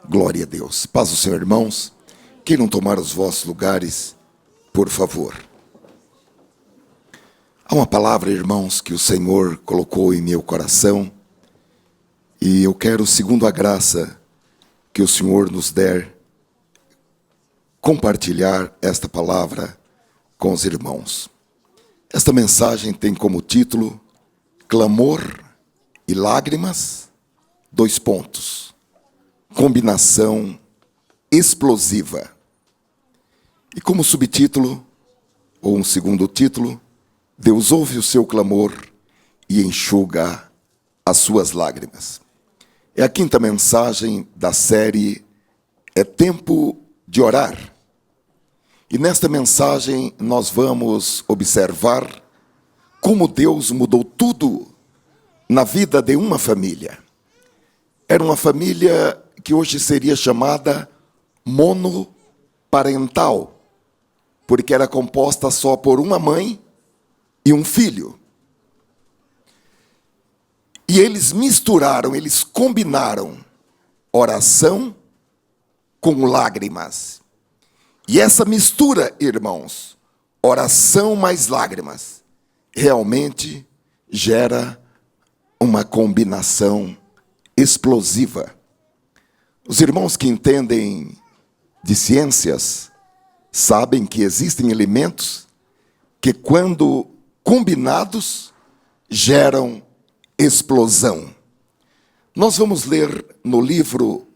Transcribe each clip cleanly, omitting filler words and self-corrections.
Glória a Deus. Paz do Senhor, irmãos. Queiram tomar os vossos lugares, por favor. Há uma palavra, irmãos, que o Senhor colocou em meu coração, e eu quero, segundo a graça que o Senhor nos der, compartilhar esta palavra com os irmãos. Esta mensagem tem como título Clamor e Lágrimas, : combinação explosiva. E como subtítulo, ou um segundo título, Deus ouve o seu clamor e enxuga as suas lágrimas. É a quinta mensagem da série É Tempo de Orar. E nesta mensagem nós vamos observar como Deus mudou tudo na vida de uma família. Era uma família que hoje seria chamada monoparental, porque era composta só por uma mãe e um filho. E eles misturaram, eles combinaram oração com lágrimas. E essa mistura, irmãos, oração mais lágrimas, realmente gera uma combinação explosiva. Os irmãos que entendem de ciências sabem que existem elementos que, quando combinados, geram explosão. Nós vamos ler no livro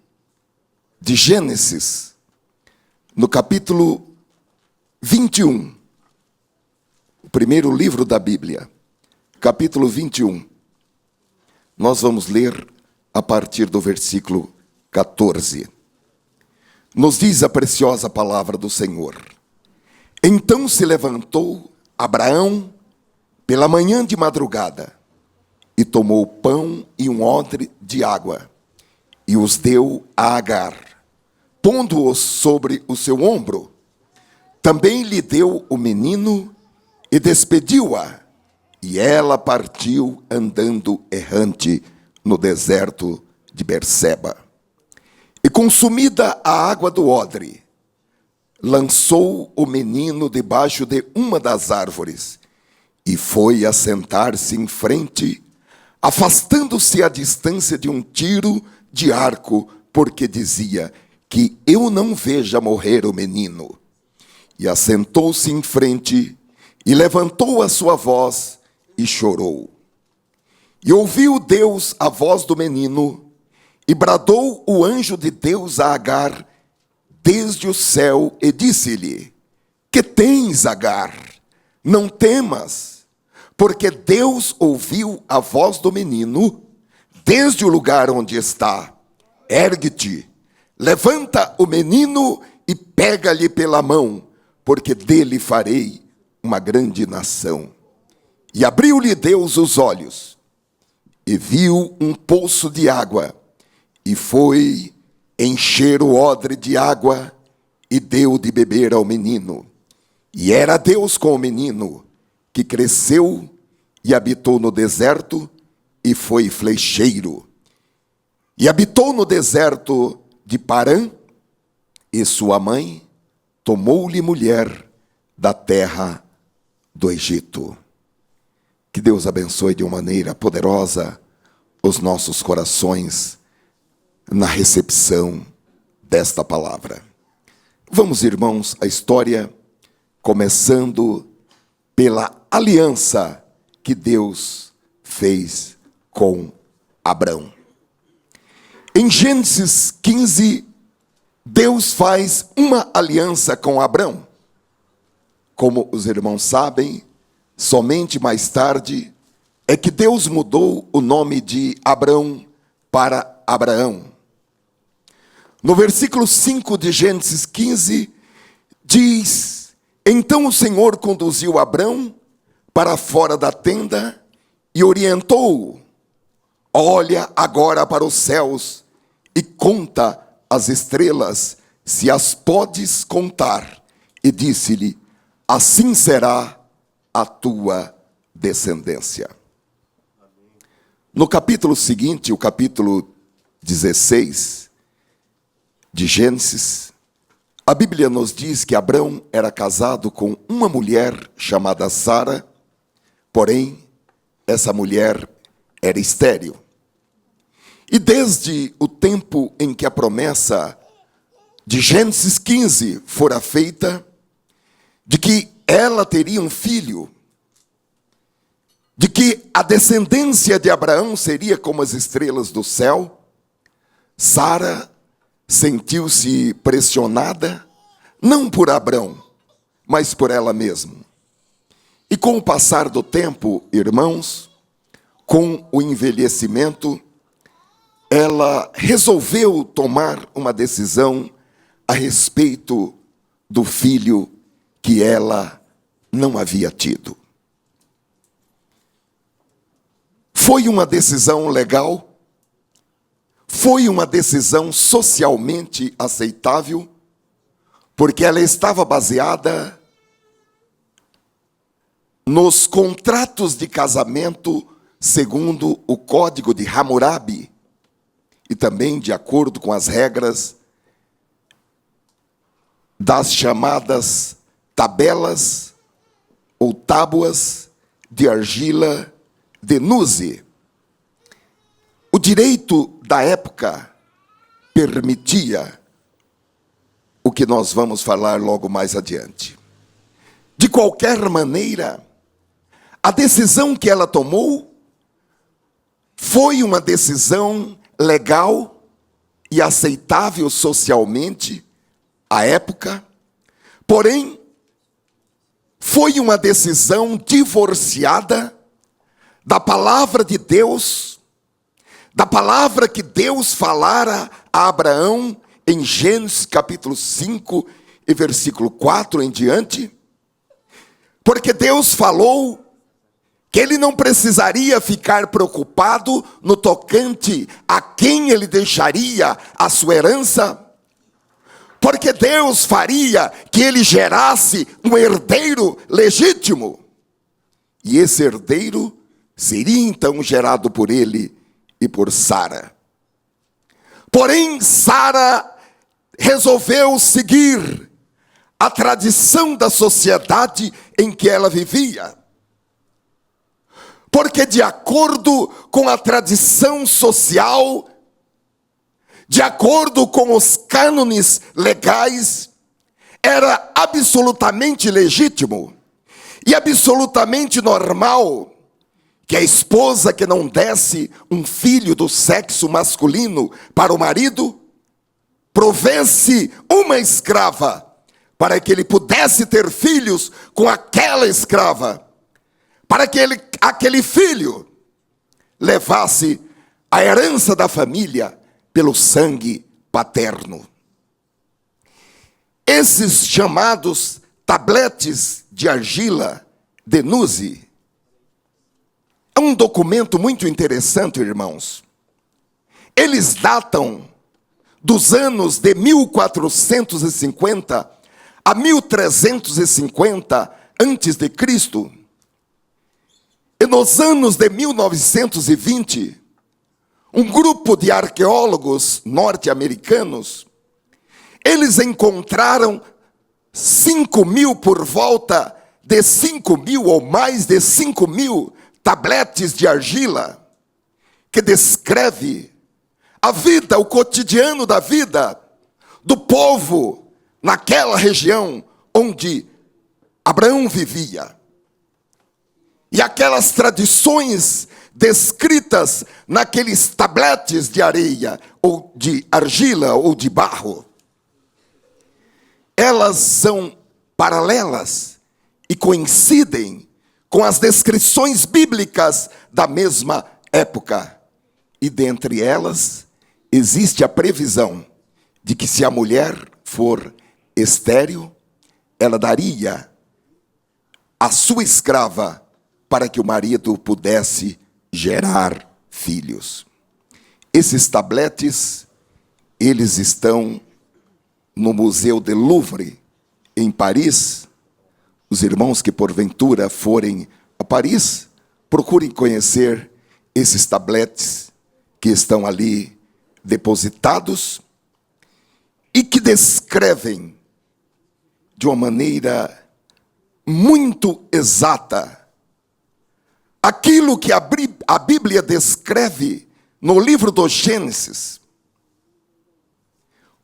de Gênesis, no capítulo 21, o primeiro livro da Bíblia, capítulo 21. Nós vamos ler a partir do versículo 14. Nos diz a preciosa palavra do Senhor. Então se levantou Abraão pela manhã de madrugada e tomou pão e um odre de água e os deu a Agar, pondo-os sobre o seu ombro. Também lhe deu o menino e despediu-a, e ela partiu andando errante no deserto de Berseba. E consumida a água do odre, lançou o menino debaixo de uma das árvores e foi assentar-se em frente, afastando-se à distância de um tiro de arco, porque dizia: que eu não veja morrer o menino. E assentou-se em frente e levantou a sua voz e chorou. E ouviu Deus a voz do menino, e bradou o anjo de Deus a Agar desde o céu e disse-lhe: que tens, Agar? Não temas, porque Deus ouviu a voz do menino desde o lugar onde está. Ergue-te, levanta o menino e pega-lhe pela mão, porque dele farei uma grande nação. E abriu-lhe Deus os olhos, e viu um poço de água, e foi encher o odre de água, e deu de beber ao menino. E era Deus com o menino, que cresceu e habitou no deserto, e foi flecheiro. E habitou no deserto de Parã, e sua mãe tomou-lhe mulher da terra do Egito. Que Deus abençoe de uma maneira poderosa os nossos corações na recepção desta palavra. Vamos, irmãos, à história, começando pela aliança que Deus fez com Abrão. Em Gênesis 15, Deus faz uma aliança com Abrão. Como os irmãos sabem, somente mais tarde é que Deus mudou o nome de Abrão para Abraão. No versículo 5 de Gênesis 15, diz: então o Senhor conduziu Abrão para fora da tenda e orientou-o: olha agora para os céus e conta as estrelas, se as podes contar. E disse-lhe: assim será a tua descendência. No capítulo seguinte, o capítulo 16, de Gênesis, a Bíblia nos diz que Abrão era casado com uma mulher chamada Sara, porém, essa mulher era estéril. E desde o tempo em que a promessa de Gênesis 15 fora feita, de que ela teria um filho, de que a descendência de Abraão seria como as estrelas do céu, Sara sentiu-se pressionada, não por Abrão, mas por ela mesma. E com o passar do tempo, irmãos, com o envelhecimento, ela resolveu tomar uma decisão a respeito do filho que ela não havia tido. Foi uma decisão legal? Foi uma decisão socialmente aceitável? Porque ela estava baseada nos contratos de casamento segundo o Código de Hammurabi e também de acordo com as regras das chamadas tabelas ou tábuas de argila de Nuzi. O direito da época permitia o que nós vamos falar logo mais adiante. De qualquer maneira, a decisão que ela tomou foi uma decisão legal e aceitável socialmente à época, porém, foi uma decisão divorciada da palavra de Deus, da palavra que Deus falara a Abraão em Gênesis capítulo 5 e versículo 4 em diante, porque Deus falou que ele não precisaria ficar preocupado no tocante a quem ele deixaria a sua herança, porque Deus faria que ele gerasse um herdeiro legítimo, e esse herdeiro seria então gerado por ele e por Sara. Porém, Sara resolveu seguir a tradição da sociedade em que ela vivia. Porque de acordo com a tradição social, de acordo com os cânones legais, era absolutamente legítimo e absolutamente normal que a esposa que não desse um filho do sexo masculino para o marido, provesse uma escrava para que ele pudesse ter filhos com aquela escrava, para que aquele filho levasse a herança da família pelo sangue paterno. Esses chamados tabletes de argila de Nuzi é um documento muito interessante, irmãos. Eles datam dos anos de 1450 a 1350 antes de Cristo. E nos anos de 1920, um grupo de arqueólogos norte-americanos, eles encontraram 5.000, por volta de 5.000 ou mais de 5.000 tabletes de argila, que descreve a vida, o cotidiano da vida do povo naquela região onde Abraão vivia. E aquelas tradições descritas naqueles tabletes de areia, ou de argila, ou de barro, elas são paralelas e coincidem com as descrições bíblicas da mesma época. E dentre elas, existe a previsão de que se a mulher for estéril, ela daria a sua escrava para que o marido pudesse gerar filhos. Esses tabletes, eles estão no Museu do Louvre, em Paris. Os irmãos que porventura forem a Paris, procurem conhecer esses tabletes que estão ali depositados. e que descrevem de uma maneira muito exata aquilo que a Bíblia descreve no livro do Gênesis,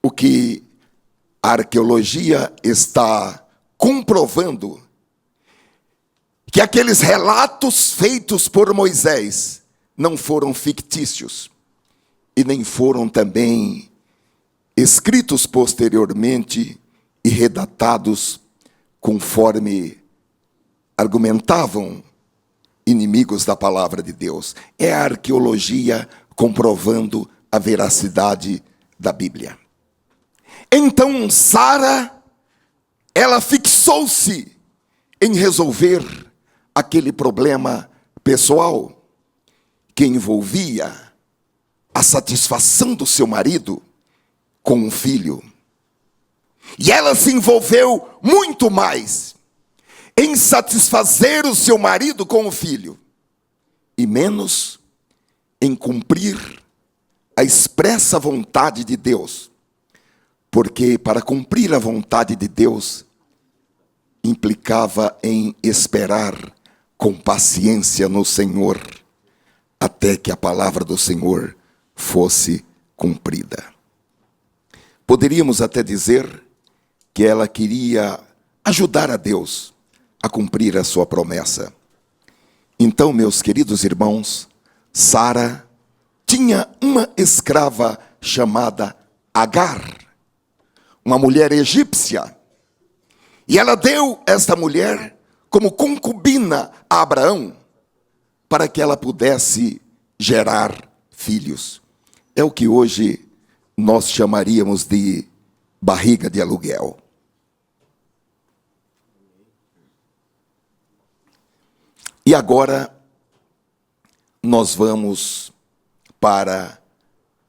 o que a arqueologia está comprovando, que aqueles relatos feitos por Moisés não foram fictícios e nem foram também escritos posteriormente e redatados conforme argumentavam inimigos da palavra de Deus. É a arqueologia comprovando a veracidade da Bíblia. Então Sara, ela fixou-se em resolver aquele problema pessoal que envolvia a satisfação do seu marido com um filho. E ela se envolveu muito mais em satisfazer o seu marido com o filho, e menos em cumprir a expressa vontade de Deus. Porque para cumprir a vontade de Deus, implicava em esperar com paciência no Senhor, até que a palavra do Senhor fosse cumprida. Poderíamos até dizer que ela queria ajudar a Deus a cumprir a sua promessa. Então, meus queridos irmãos, Sara tinha uma escrava chamada Agar, uma mulher egípcia, e ela deu esta mulher como concubina a Abraão, para que ela pudesse gerar filhos. É o que hoje nós chamaríamos de barriga de aluguel. E agora nós vamos para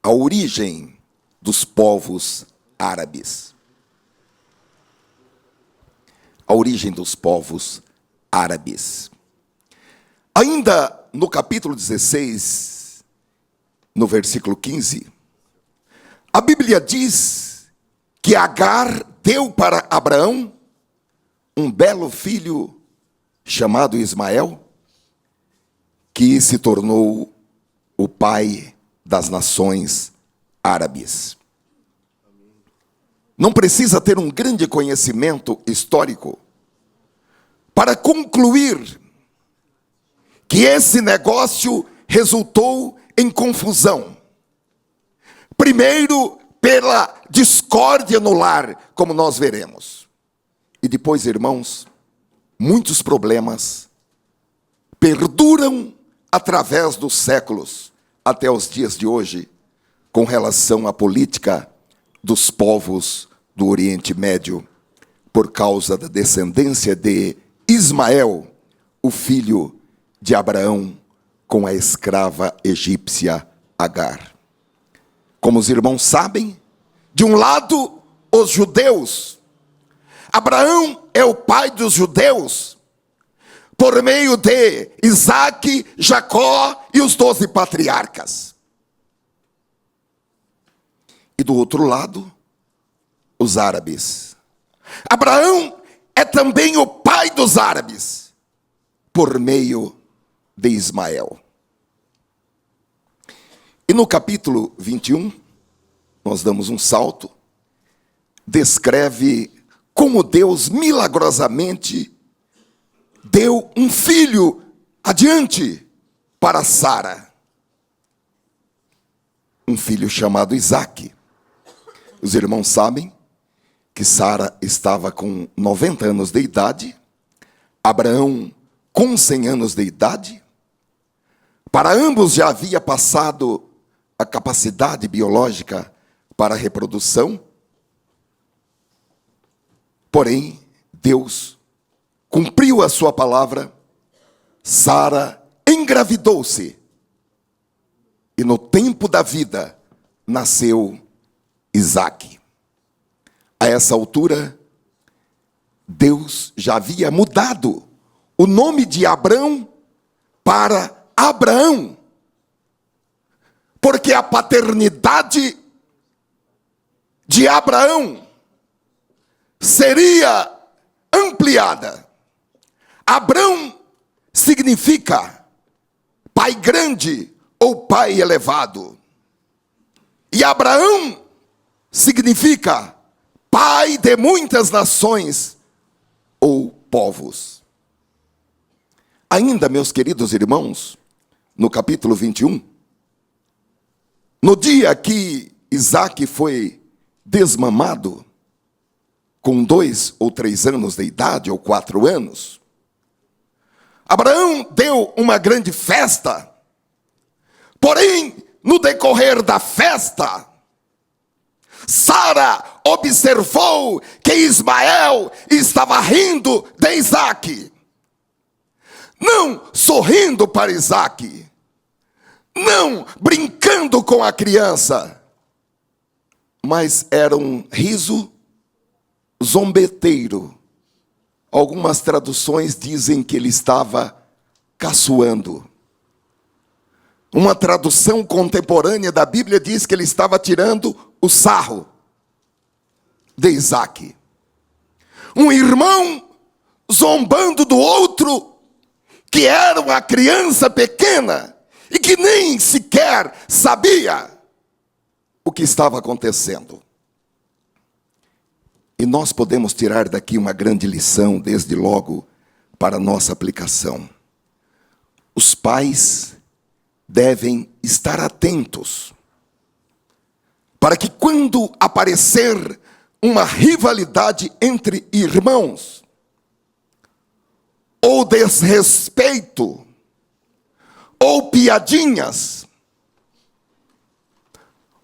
a origem dos povos árabes. A origem dos povos árabes. Ainda no capítulo 16, no versículo 15, a Bíblia diz que Agar deu para Abraão um belo filho chamado Ismael, que se tornou o pai das nações árabes. Não precisa ter um grande conhecimento histórico para concluir que esse negócio resultou em confusão. Primeiro, pela discórdia no lar, como nós veremos. E depois, irmãos, muitos problemas perduram através dos séculos, até os dias de hoje, com relação à política dos povos do Oriente Médio, por causa da descendência de Ismael, o filho de Abraão, com a escrava egípcia Agar. Como os irmãos sabem, de um lado, os judeus. Abraão é o pai dos judeus, por meio de Isaque, Jacó e os 12 patriarcas. E do outro lado, os árabes. Abraão é também o pai dos árabes, por meio de Ismael. E no capítulo 21, nós damos um salto, descreve como Deus milagrosamente deu um filho adiante para Sara. Um filho chamado Isaque. Os irmãos sabem que Sara estava com 90 anos de idade, Abraão com 100 anos de idade. Para ambos já havia passado a capacidade biológica para a reprodução. Porém, Deus cumpriu a sua palavra, Sara engravidou-se, e no tempo da vida nasceu Isaque. A essa altura, Deus já havia mudado o nome de Abrão para Abraão, porque a paternidade de Abraão seria ampliada. Abrão significa pai grande ou pai elevado. E Abraão significa pai de muitas nações ou povos. Ainda, meus queridos irmãos, no capítulo 21, no dia que Isaque foi desmamado, com 2 ou 3 anos de idade, ou 4 anos, Abraão deu uma grande festa. Porém, no decorrer da festa, Sara observou que Ismael estava rindo de Isaque. Não sorrindo para Isaque, não brincando com a criança, mas era um riso zombeteiro. Algumas traduções dizem que ele estava caçoando. Uma tradução contemporânea da Bíblia diz que ele estava tirando o sarro de Isaque. Um irmão zombando do outro, que era uma criança pequena e que nem sequer sabia o que estava acontecendo. E nós podemos tirar daqui uma grande lição, desde logo, para a nossa aplicação. Os pais devem estar atentos, para que quando aparecer uma rivalidade entre irmãos, ou desrespeito, ou piadinhas,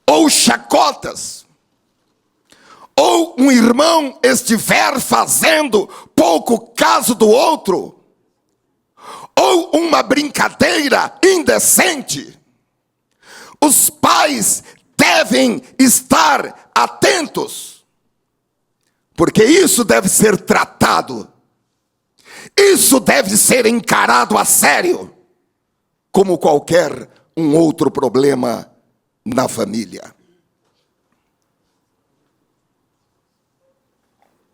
ou chacotas, ou um irmão estiver fazendo pouco caso do outro, ou uma brincadeira indecente, os pais devem estar atentos, porque isso deve ser tratado, isso deve ser encarado a sério, como qualquer um outro problema na família.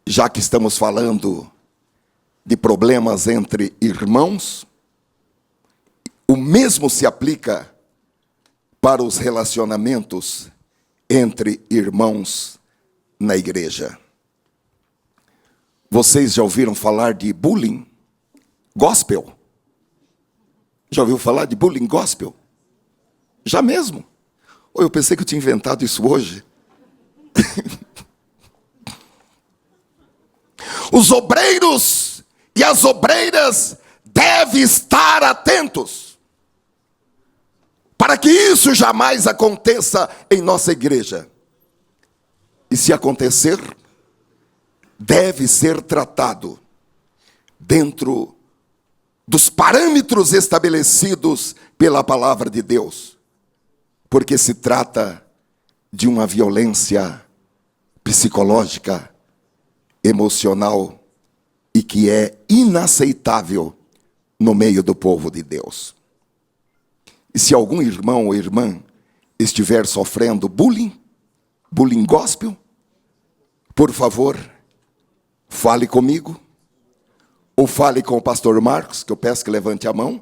Já que estamos falando de problemas entre irmãos, o mesmo se aplica para os relacionamentos entre irmãos na igreja. Vocês já ouviram falar de bullying gospel? Já ouviu falar de bullying gospel? Já mesmo? Ou eu pensei que eu tinha inventado isso hoje. Os obreiros e as obreiras devem estar atentos, para que isso jamais aconteça em nossa igreja. E se acontecer, deve ser tratado dentro dos parâmetros estabelecidos pela palavra de Deus, porque se trata de uma violência psicológica, emocional, e que é inaceitável no meio do povo de Deus. E se algum irmão ou irmã estiver sofrendo bullying gospel, por favor, fale comigo, ou fale com o pastor Marcos, que eu peço que levante a mão,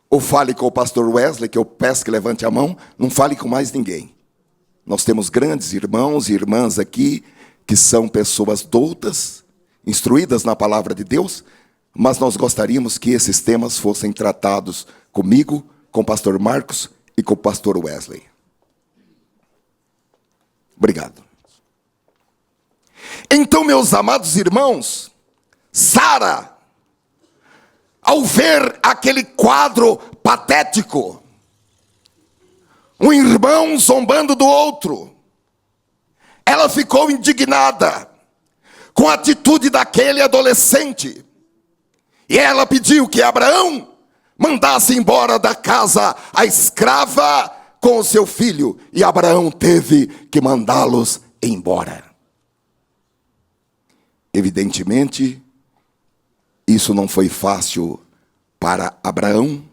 ou fale com o pastor Wesley, que eu peço que levante a mão. Não fale com mais ninguém. Nós temos grandes irmãos e irmãs aqui, que são pessoas doutas, instruídas na palavra de Deus, mas nós gostaríamos que esses temas fossem tratados comigo, com o pastor Marcos e com o pastor Wesley. Obrigado. Então, meus amados irmãos, Sara, ao ver aquele quadro patético, um irmão zombando do outro, ela ficou indignada com a atitude daquele adolescente. E ela pediu que Abraão mandasse embora da casa a escrava com o seu filho. E Abraão teve que mandá-los embora. Evidentemente, isso não foi fácil para Abraão,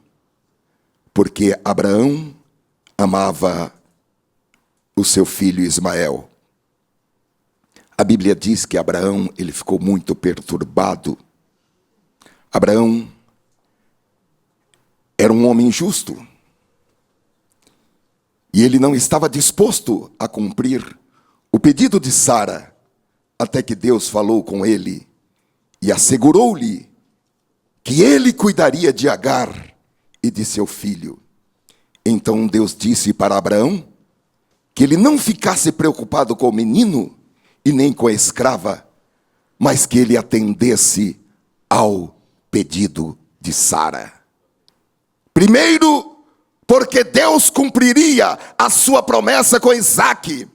porque Abraão amava o seu filho Ismael. A Bíblia diz que Abraão, ele ficou muito perturbado. Abraão era um homem justo. E ele não estava disposto a cumprir o pedido de Sara, até que Deus falou com ele e assegurou-lhe que ele cuidaria de Agar e de seu filho. Então Deus disse para Abraão que ele não ficasse preocupado com o menino e nem com a escrava, mas que ele atendesse ao pedido de Sara. Primeiro, porque Deus cumpriria a sua promessa com Isaque,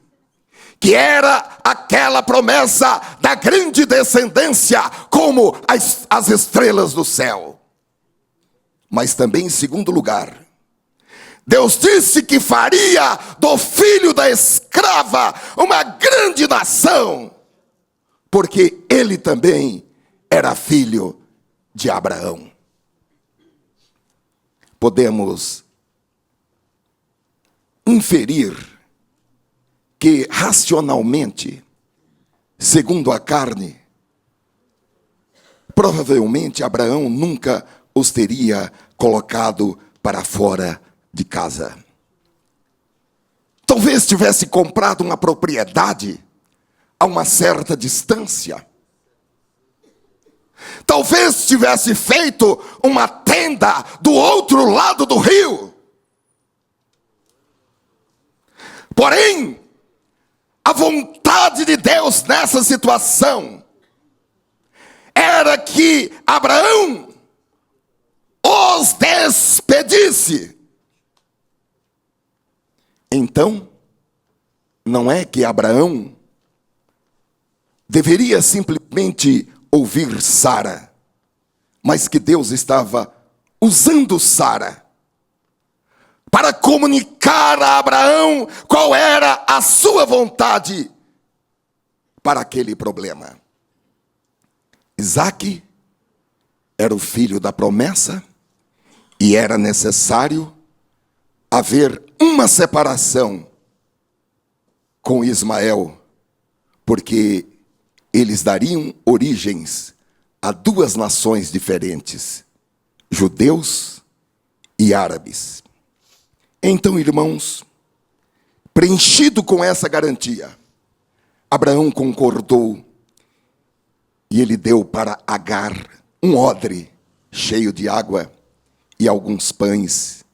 que era aquela promessa da grande descendência, como as estrelas do céu. Mas também, em segundo lugar, Deus disse que faria do filho da escrava uma grande nação, porque ele também era filho de Abraão. Podemos inferir que racionalmente, segundo a carne, provavelmente Abraão nunca os teria colocado para fora de casa. Talvez tivesse comprado uma propriedade a uma certa distância. Talvez tivesse feito uma tenda do outro lado do rio. Porém, a vontade de Deus nessa situação era que Abraão os despedisse. Então, não é que Abraão deveria simplesmente ouvir Sara, mas que Deus estava usando Sara para comunicar a Abraão qual era a sua vontade para aquele problema. Isaque era o filho da promessa e era necessário haver uma separação com Ismael, porque eles dariam origens a duas nações diferentes, judeus e árabes. Então, irmãos, preenchido com essa garantia, Abraão concordou e ele deu para Agar um odre cheio de água e alguns pães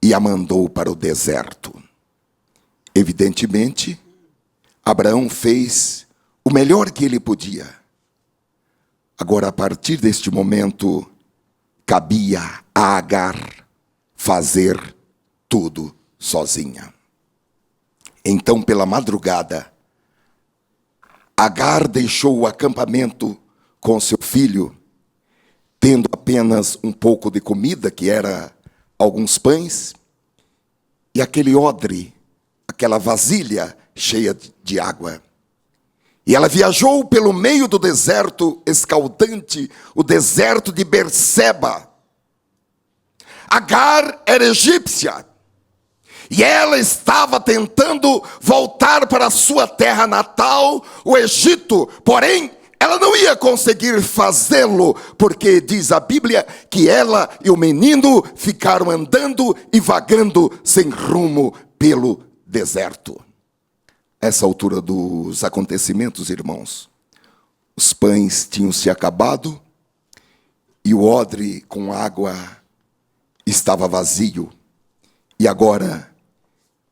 e a mandou para o deserto. Evidentemente, Abraão fez o melhor que ele podia. Agora, a partir deste momento, cabia a Agar fazer tudo sozinha. Então, pela madrugada, Agar deixou o acampamento com seu filho, tendo apenas um pouco de comida, que era alguns pães, e aquele odre, aquela vasilha cheia de água. E ela viajou pelo meio do deserto escaldante, o deserto de Berseba. Agar era egípcia, e ela estava tentando voltar para a sua terra natal, o Egito, porém, ela não ia conseguir fazê-lo, porque diz a Bíblia que ela e o menino ficaram andando e vagando sem rumo pelo deserto. Essa altura dos acontecimentos, irmãos, os pães tinham se acabado e o odre com água estava vazio. E agora,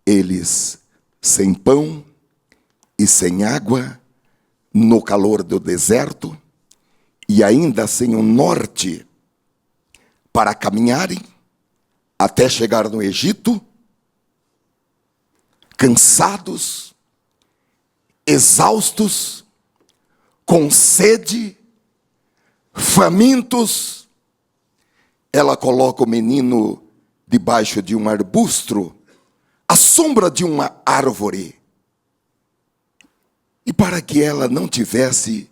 eles sem pão e sem água, no calor do deserto, e ainda sem o norte para caminharem até chegar no Egito, cansados, exaustos, com sede, famintos. Ela coloca o menino debaixo de um arbusto, à sombra de uma árvore. E para que ela não tivesse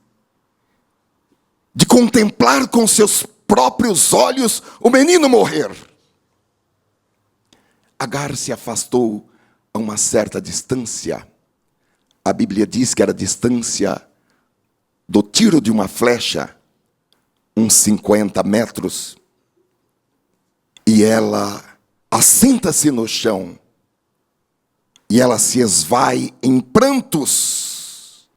de contemplar com seus próprios olhos o menino morrer, Agar se afastou a uma certa distância, a Bíblia diz que era a distância do tiro de uma flecha, uns 50 metros. E ela assenta-se no chão, e ela se esvai em prantos,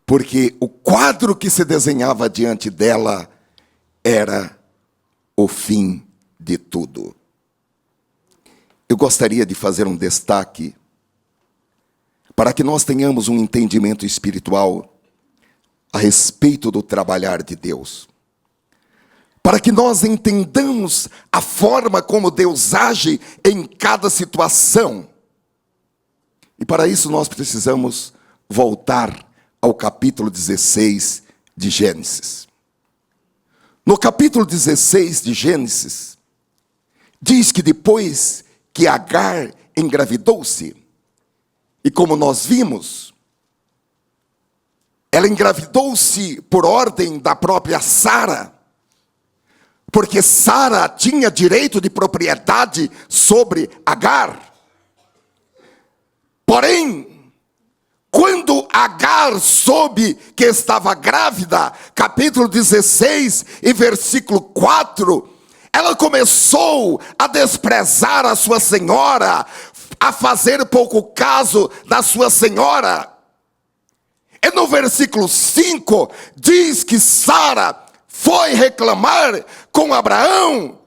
porque o quadro que se desenhava diante dela era o fim de tudo. Eu gostaria de fazer um destaque para que nós tenhamos um entendimento espiritual a respeito do trabalhar de Deus. Para que nós entendamos a forma como Deus age em cada situação. E para isso nós precisamos voltar ao capítulo 16 de Gênesis. No capítulo 16 de Gênesis, diz que depois que Agar engravidou-se, e como nós vimos, ela engravidou-se por ordem da própria Sara, porque Sara tinha direito de propriedade sobre Agar. Porém, quando Agar soube que estava grávida, capítulo 16 e versículo 4, ela começou a desprezar a sua senhora, a fazer pouco caso da sua senhora. E no versículo 5, diz que Sara foi reclamar com Abraão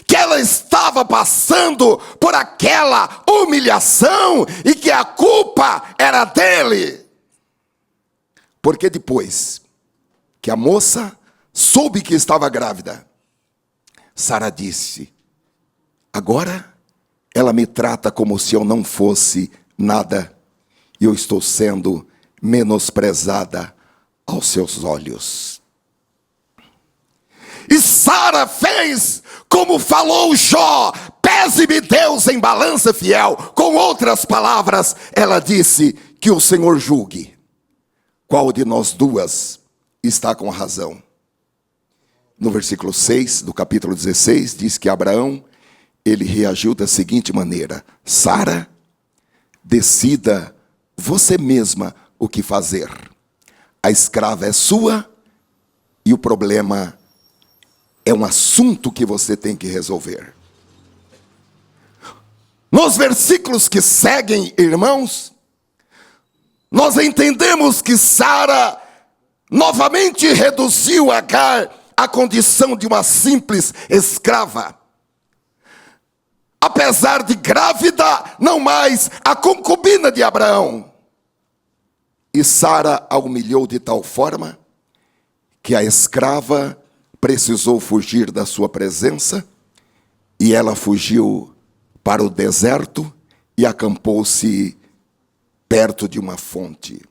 que ela estava passando por aquela humilhação e que a culpa era dele. Porque depois que a moça soube que estava grávida, Sara disse: agora ela me trata como se eu não fosse nada, e eu estou sendo menosprezada aos seus olhos. E Sara fez como falou Jó: pese-me Deus em balança fiel. Com outras palavras, ela disse: que o Senhor julgue qual de nós duas está com a razão. No versículo 6 do capítulo 16, diz que Abraão, ele reagiu da seguinte maneira: Sara, decida você mesma o que fazer. A escrava é sua e o problema é um assunto que você tem que resolver. Nos versículos que seguem, irmãos, nós entendemos que Sara novamente reduziu Agar à condição de uma simples escrava. Apesar de grávida, não mais a concubina de Abraão. E Sara a humilhou de tal forma que a escrava precisou fugir da sua presença, e ela fugiu para o deserto e acampou-se perto de uma fonte.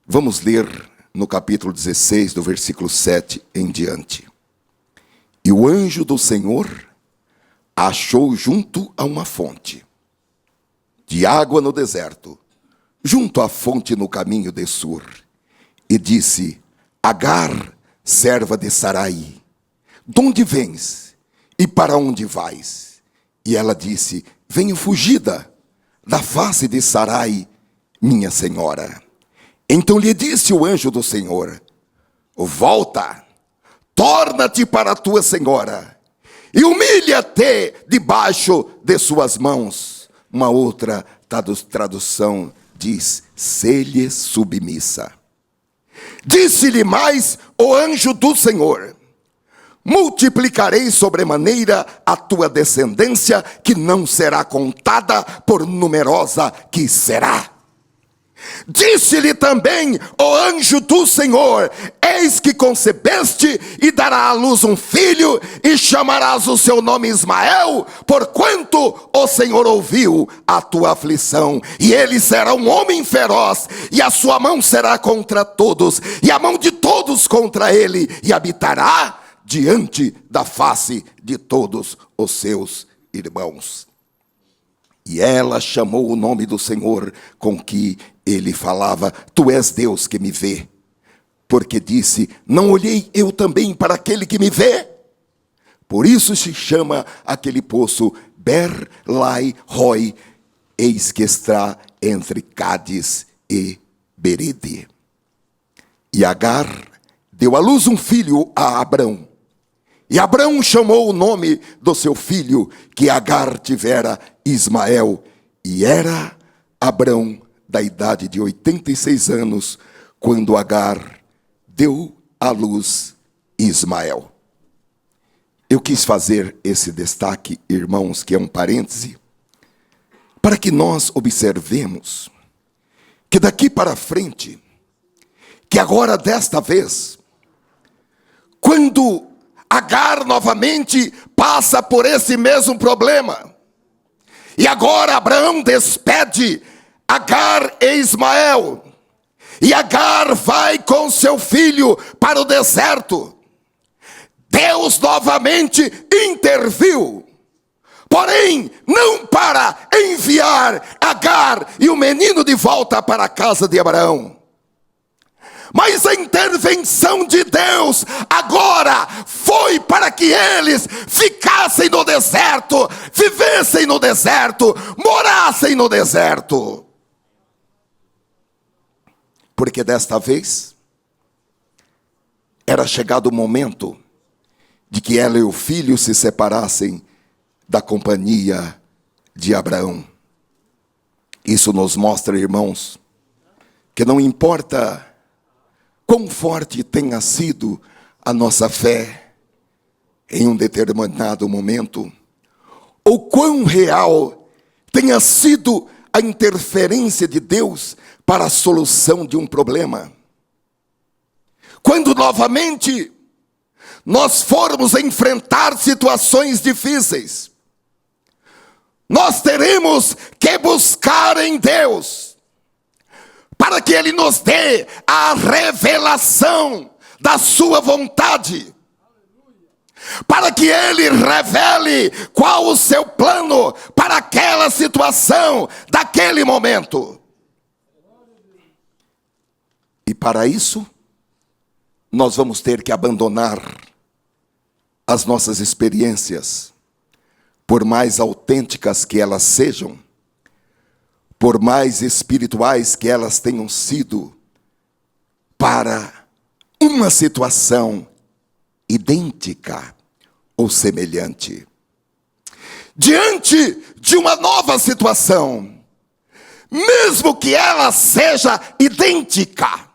Vamos ler no capítulo 16, do versículo 7 em diante. E o anjo do Senhor a achou junto a uma fonte de água no deserto, junto à fonte no caminho de Sur, e disse: Agar, serva de Sarai, de onde vens e para onde vais? E ela disse: venho fugida da face de Sarai, minha senhora. Então lhe disse o anjo do Senhor: volta, torna-te para a tua senhora e humilha-te debaixo de suas mãos. Uma outra tradução diz: se-lhe submissa. Disse-lhe mais o anjo do Senhor: multiplicarei sobremaneira a tua descendência, que não será contada, por numerosa que será. Disse-lhe também o anjo do Senhor: eis que concebeste e dará à luz um filho, e chamarás o seu nome Ismael, porquanto o Senhor ouviu a tua aflição. E ele será um homem feroz, e a sua mão será contra todos, e a mão de todos contra ele, e habitará diante da face de todos os seus irmãos. E ela chamou o nome do Senhor com que ele falava: tu és Deus que me vê. Porque disse: não olhei eu também para aquele que me vê? Por isso se chama aquele poço Ber-lai-roi, eis que está entre Cádiz e Berede. E Agar deu à luz um filho a Abrão. E Abrão chamou o nome do seu filho, que Agar tivera, Ismael. E era Abrão da idade de 86 anos, quando Agar deu à luz Ismael. Eu quis fazer esse destaque, irmãos, que é um parêntese, para que nós observemos que daqui para frente, que agora desta vez, quando Agar novamente passa por esse mesmo problema, e agora Abraão despede Agar e Ismael, e Agar vai com seu filho para o deserto. Deus novamente interviu, porém não para enviar Agar e o menino de volta para a casa de Abraão. Mas a intervenção de Deus agora foi para que eles ficassem no deserto, vivessem no deserto, morassem no deserto. Porque desta vez era chegado o momento de que ela e o filho se separassem da companhia de Abraão. Isso nos mostra, irmãos, que não importa quão forte tenha sido a nossa fé em um determinado momento, ou quão real tenha sido a interferência de Deus para a solução de um problema, quando novamente nós formos enfrentar situações difíceis, nós teremos que buscar em Deus, para que Ele nos dê a revelação da sua vontade, para que Ele revele qual o seu plano para aquela situação, daquele momento. E para isso, nós vamos ter que abandonar as nossas experiências, por mais autênticas que elas sejam, por mais espirituais que elas tenham sido, para uma situação idêntica ou semelhante. Diante de uma nova situação, mesmo que ela seja idêntica,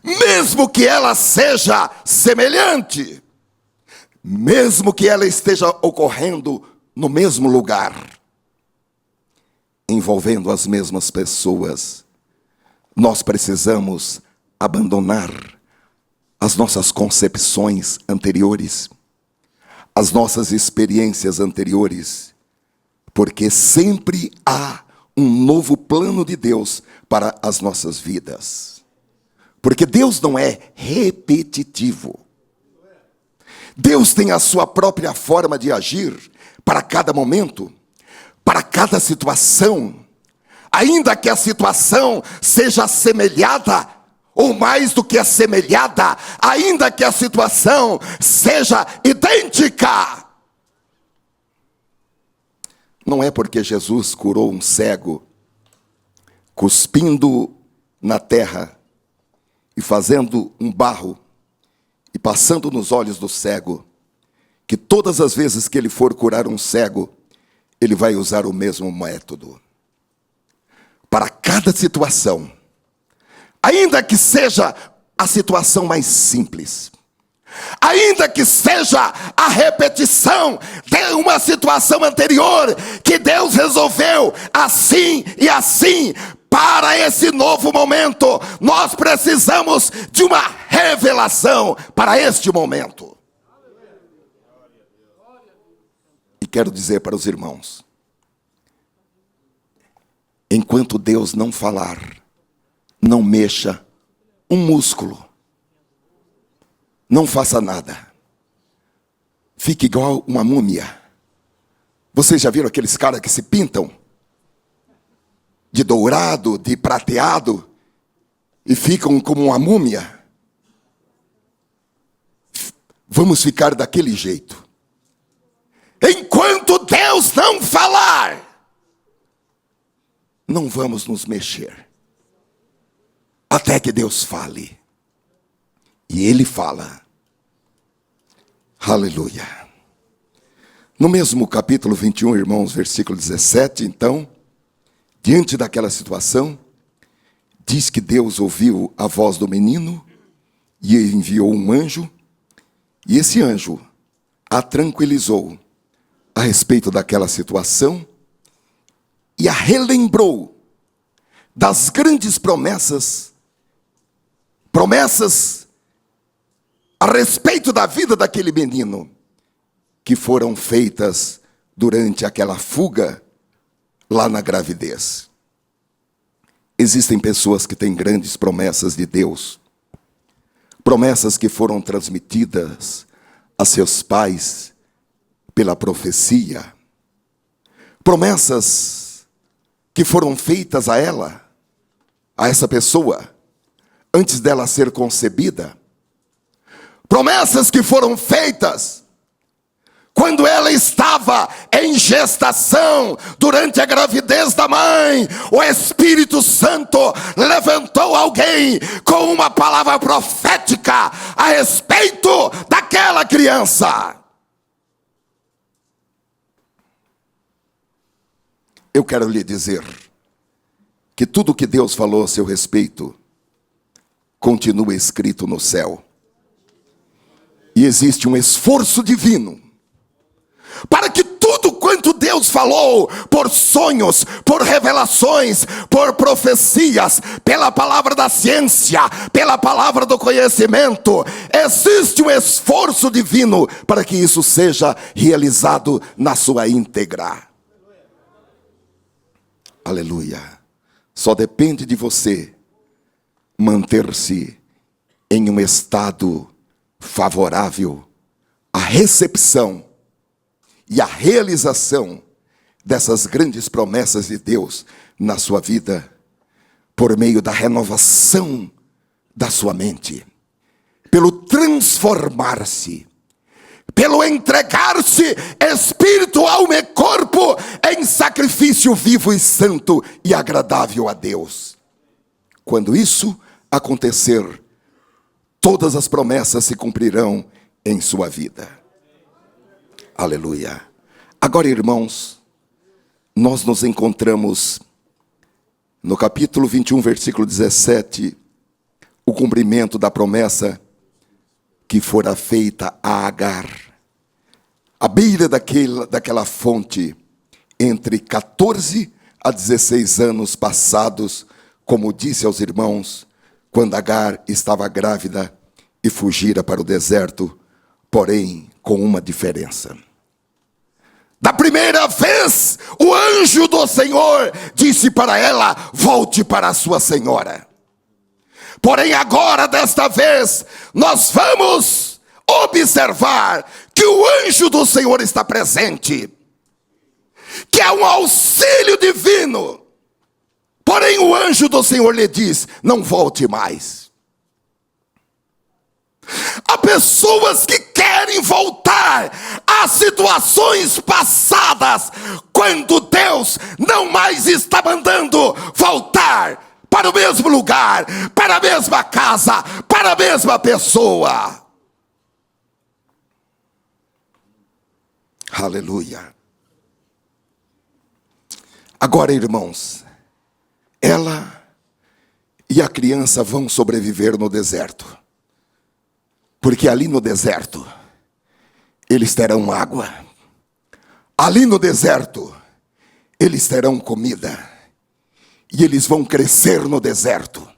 mesmo que ela seja semelhante, mesmo que ela esteja ocorrendo no mesmo lugar, envolvendo as mesmas pessoas, nós precisamos abandonar as nossas concepções anteriores, as nossas experiências anteriores, porque sempre há um novo plano de Deus para as nossas vidas. Porque Deus não é repetitivo. Deus tem a sua própria forma de agir para cada momento, para cada situação, ainda que a situação seja assemelhada, ou mais do que assemelhada, ainda que a situação seja idêntica. Não é porque Jesus curou um cego, cuspindo na terra, e fazendo um barro, e passando nos olhos do cego, que todas as vezes que ele for curar um cego, ele vai usar o mesmo método. Para cada situação, ainda que seja a situação mais simples, ainda que seja a repetição de uma situação anterior, que Deus resolveu assim e assim, para esse novo momento, nós precisamos de uma revelação para este momento. E quero dizer para os irmãos, enquanto Deus não falar, não mexa um músculo, não faça nada, fique igual uma múmia. Vocês já viram aqueles caras que se pintam de dourado, de prateado, e ficam como uma múmia? Vamos ficar daquele jeito. Enquanto Deus não falar, não vamos nos mexer até que Deus fale. E Ele fala. Aleluia. No mesmo capítulo 21, irmãos, versículo 17, então, diante daquela situação, diz que Deus ouviu a voz do menino e enviou um anjo, e esse anjo a tranquilizou a respeito daquela situação e a relembrou das grandes promessas a respeito da vida daquele menino, que foram feitas durante aquela fuga lá na gravidez. Existem pessoas que têm grandes promessas de Deus, promessas que foram transmitidas a seus pais pela profecia, promessas que foram feitas a ela, a essa pessoa, antes dela ser concebida, promessas que foram feitas quando ela estava em gestação, durante a gravidez da mãe. O Espírito Santo levantou alguém com uma palavra profética a respeito daquela criança. Eu quero lhe dizer que tudo que Deus falou a seu respeito continua escrito no céu. E existe um esforço divino para que tudo quanto Deus falou, por sonhos, por revelações, por profecias, pela palavra da ciência, pela palavra do conhecimento, existe um esforço divino para que isso seja realizado na sua íntegra. Aleluia. Só depende de você manter-se em um estado favorável à recepção e à realização dessas grandes promessas de Deus na sua vida, por meio da renovação da sua mente, pelo transformar-se, pelo entregar-se espírito, alma e corpo em sacrifício vivo e santo e agradável a Deus. Quando isso acontecer, todas as promessas se cumprirão em sua vida. Aleluia. Agora, irmãos, nós nos encontramos no capítulo 21, versículo 17, o cumprimento da promessa que fora feita a Agar, à beira daquela fonte, entre 14 a 16 anos passados, como disse aos irmãos, quando Agar estava grávida e fugira para o deserto, porém com uma diferença. Da primeira vez, o anjo do Senhor disse para ela: volte para a sua senhora. Porém agora, desta vez, nós vamos observar que o anjo do Senhor está presente, que é um auxílio divino. Porém o anjo do Senhor lhe diz: não volte mais. Há pessoas que querem voltar a situações passadas, quando Deus não mais está mandando voltar para o mesmo lugar, para a mesma casa, para a mesma pessoa. Aleluia. Agora, irmãos, ela e a criança vão sobreviver no deserto. Porque ali no deserto, eles terão água. Ali no deserto, eles terão comida. E eles vão crescer no deserto.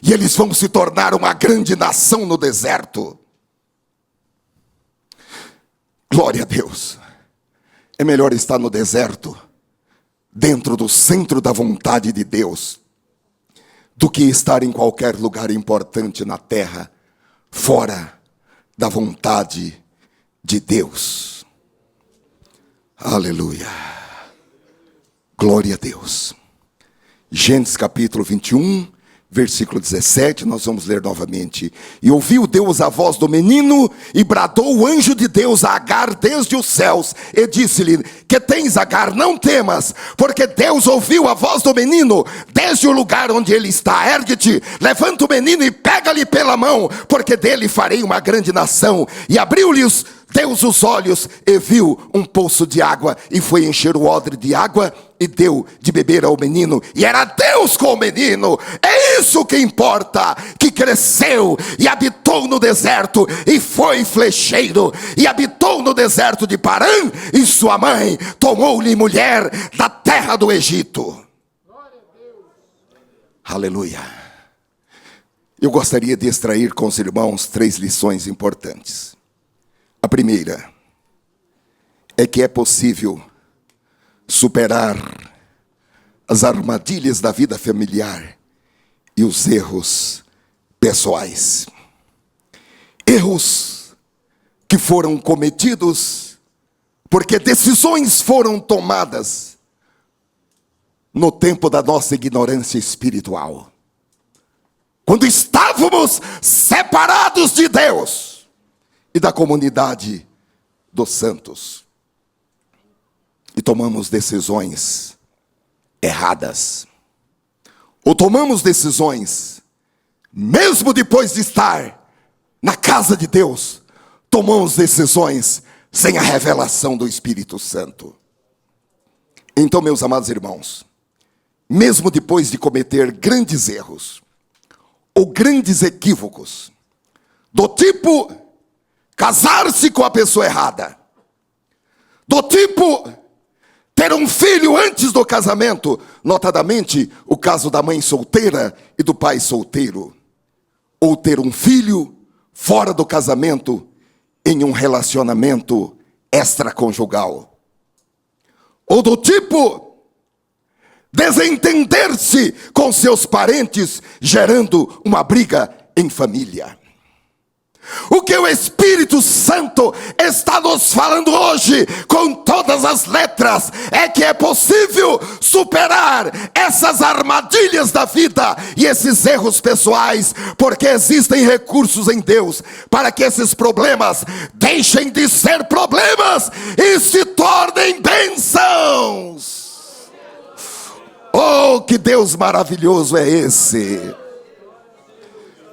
E eles vão se tornar uma grande nação no deserto. Glória a Deus. É melhor estar no deserto, dentro do centro da vontade de Deus, do que estar em qualquer lugar importante na terra, fora da vontade de Deus. Aleluia. Glória a Deus. Gênesis capítulo 21, Versículo 17, nós vamos ler novamente. E ouviu Deus a voz do menino, e bradou o anjo de Deus a Agar desde os céus, e disse-lhe: que tens, Agar? Não temas, porque Deus ouviu a voz do menino desde o lugar onde ele está. Ergue-te, levanta o menino e pega-lhe pela mão, porque dele farei uma grande nação. E abriu-lhes Deus os olhos, e viu um poço de água, e foi encher o odre de água, e deu de beber ao menino, e era Deus com o menino. É isso que importa, que cresceu, e habitou no deserto, e foi flecheiro, e habitou no deserto de Parã, e sua mãe tomou-lhe mulher da terra do Egito. Aleluia. Eu gostaria de extrair com os irmãos 3 lições importantes. A primeira é que é possível superar as armadilhas da vida familiar e os erros pessoais. Erros que foram cometidos porque decisões foram tomadas no tempo da nossa ignorância espiritual. Quando estávamos separados de Deus e da comunidade dos santos, e tomamos decisões erradas, ou tomamos decisões, mesmo depois de estar na casa de Deus, tomamos decisões sem a revelação do Espírito Santo. Então, meus amados irmãos, mesmo depois de cometer grandes erros, ou grandes equívocos, do tipo casar-se com a pessoa errada, do tipo ter um filho antes do casamento, notadamente o caso da mãe solteira e do pai solteiro, ou ter um filho fora do casamento em um relacionamento extraconjugal, ou do tipo desentender-se com seus parentes, gerando uma briga em família. O que o Espírito Santo está nos falando hoje, com todas as letras, é que é possível superar essas armadilhas da vida e esses erros pessoais, porque existem recursos em Deus para que esses problemas deixem de ser problemas e se tornem bênçãos. Oh, que Deus maravilhoso é esse!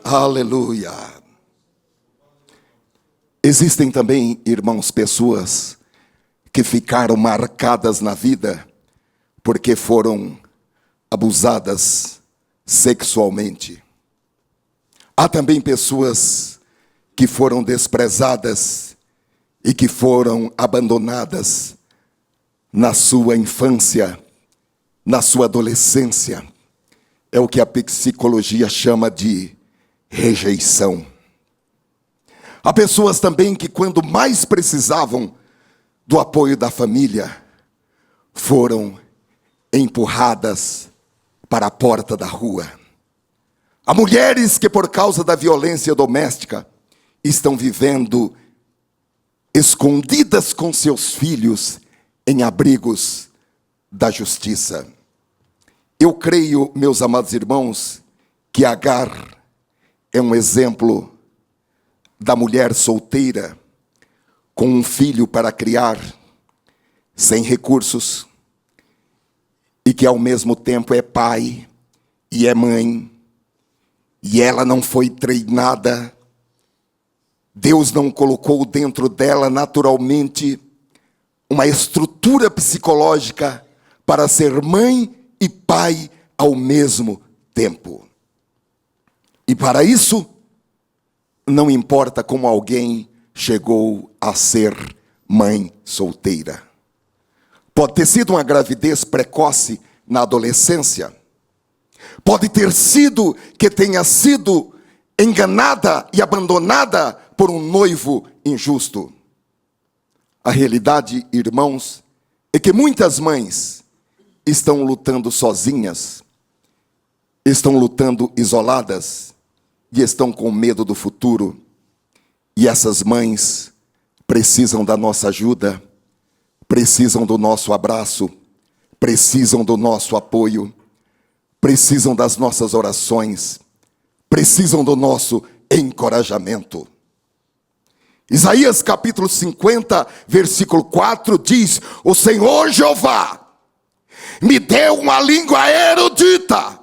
Aleluia! Existem também, irmãos, pessoas que ficaram marcadas na vida porque foram abusadas sexualmente. Há também pessoas que foram desprezadas e que foram abandonadas na sua infância, na sua adolescência. É o que a psicologia chama de rejeição. Há pessoas também que, quando mais precisavam do apoio da família, foram empurradas para a porta da rua. Há mulheres que, por causa da violência doméstica, estão vivendo escondidas com seus filhos em abrigos da justiça. Eu creio, meus amados irmãos, que Agar é um exemplo da mulher solteira, com um filho para criar, sem recursos, e que ao mesmo tempo é pai e é mãe, e ela não foi treinada, Deus não colocou dentro dela naturalmente uma estrutura psicológica para ser mãe e pai ao mesmo tempo. E para isso, não importa como alguém chegou a ser mãe solteira. Pode ter sido uma gravidez precoce na adolescência. Pode ter sido que tenha sido enganada e abandonada por um noivo injusto. A realidade, irmãos, é que muitas mães estão lutando sozinhas, estão lutando isoladas, e estão com medo do futuro. E essas mães precisam da nossa ajuda, precisam do nosso abraço, precisam do nosso apoio, precisam das nossas orações, precisam do nosso encorajamento. Isaías capítulo 50, versículo 4 diz: o Senhor Jeová me deu uma língua erudita,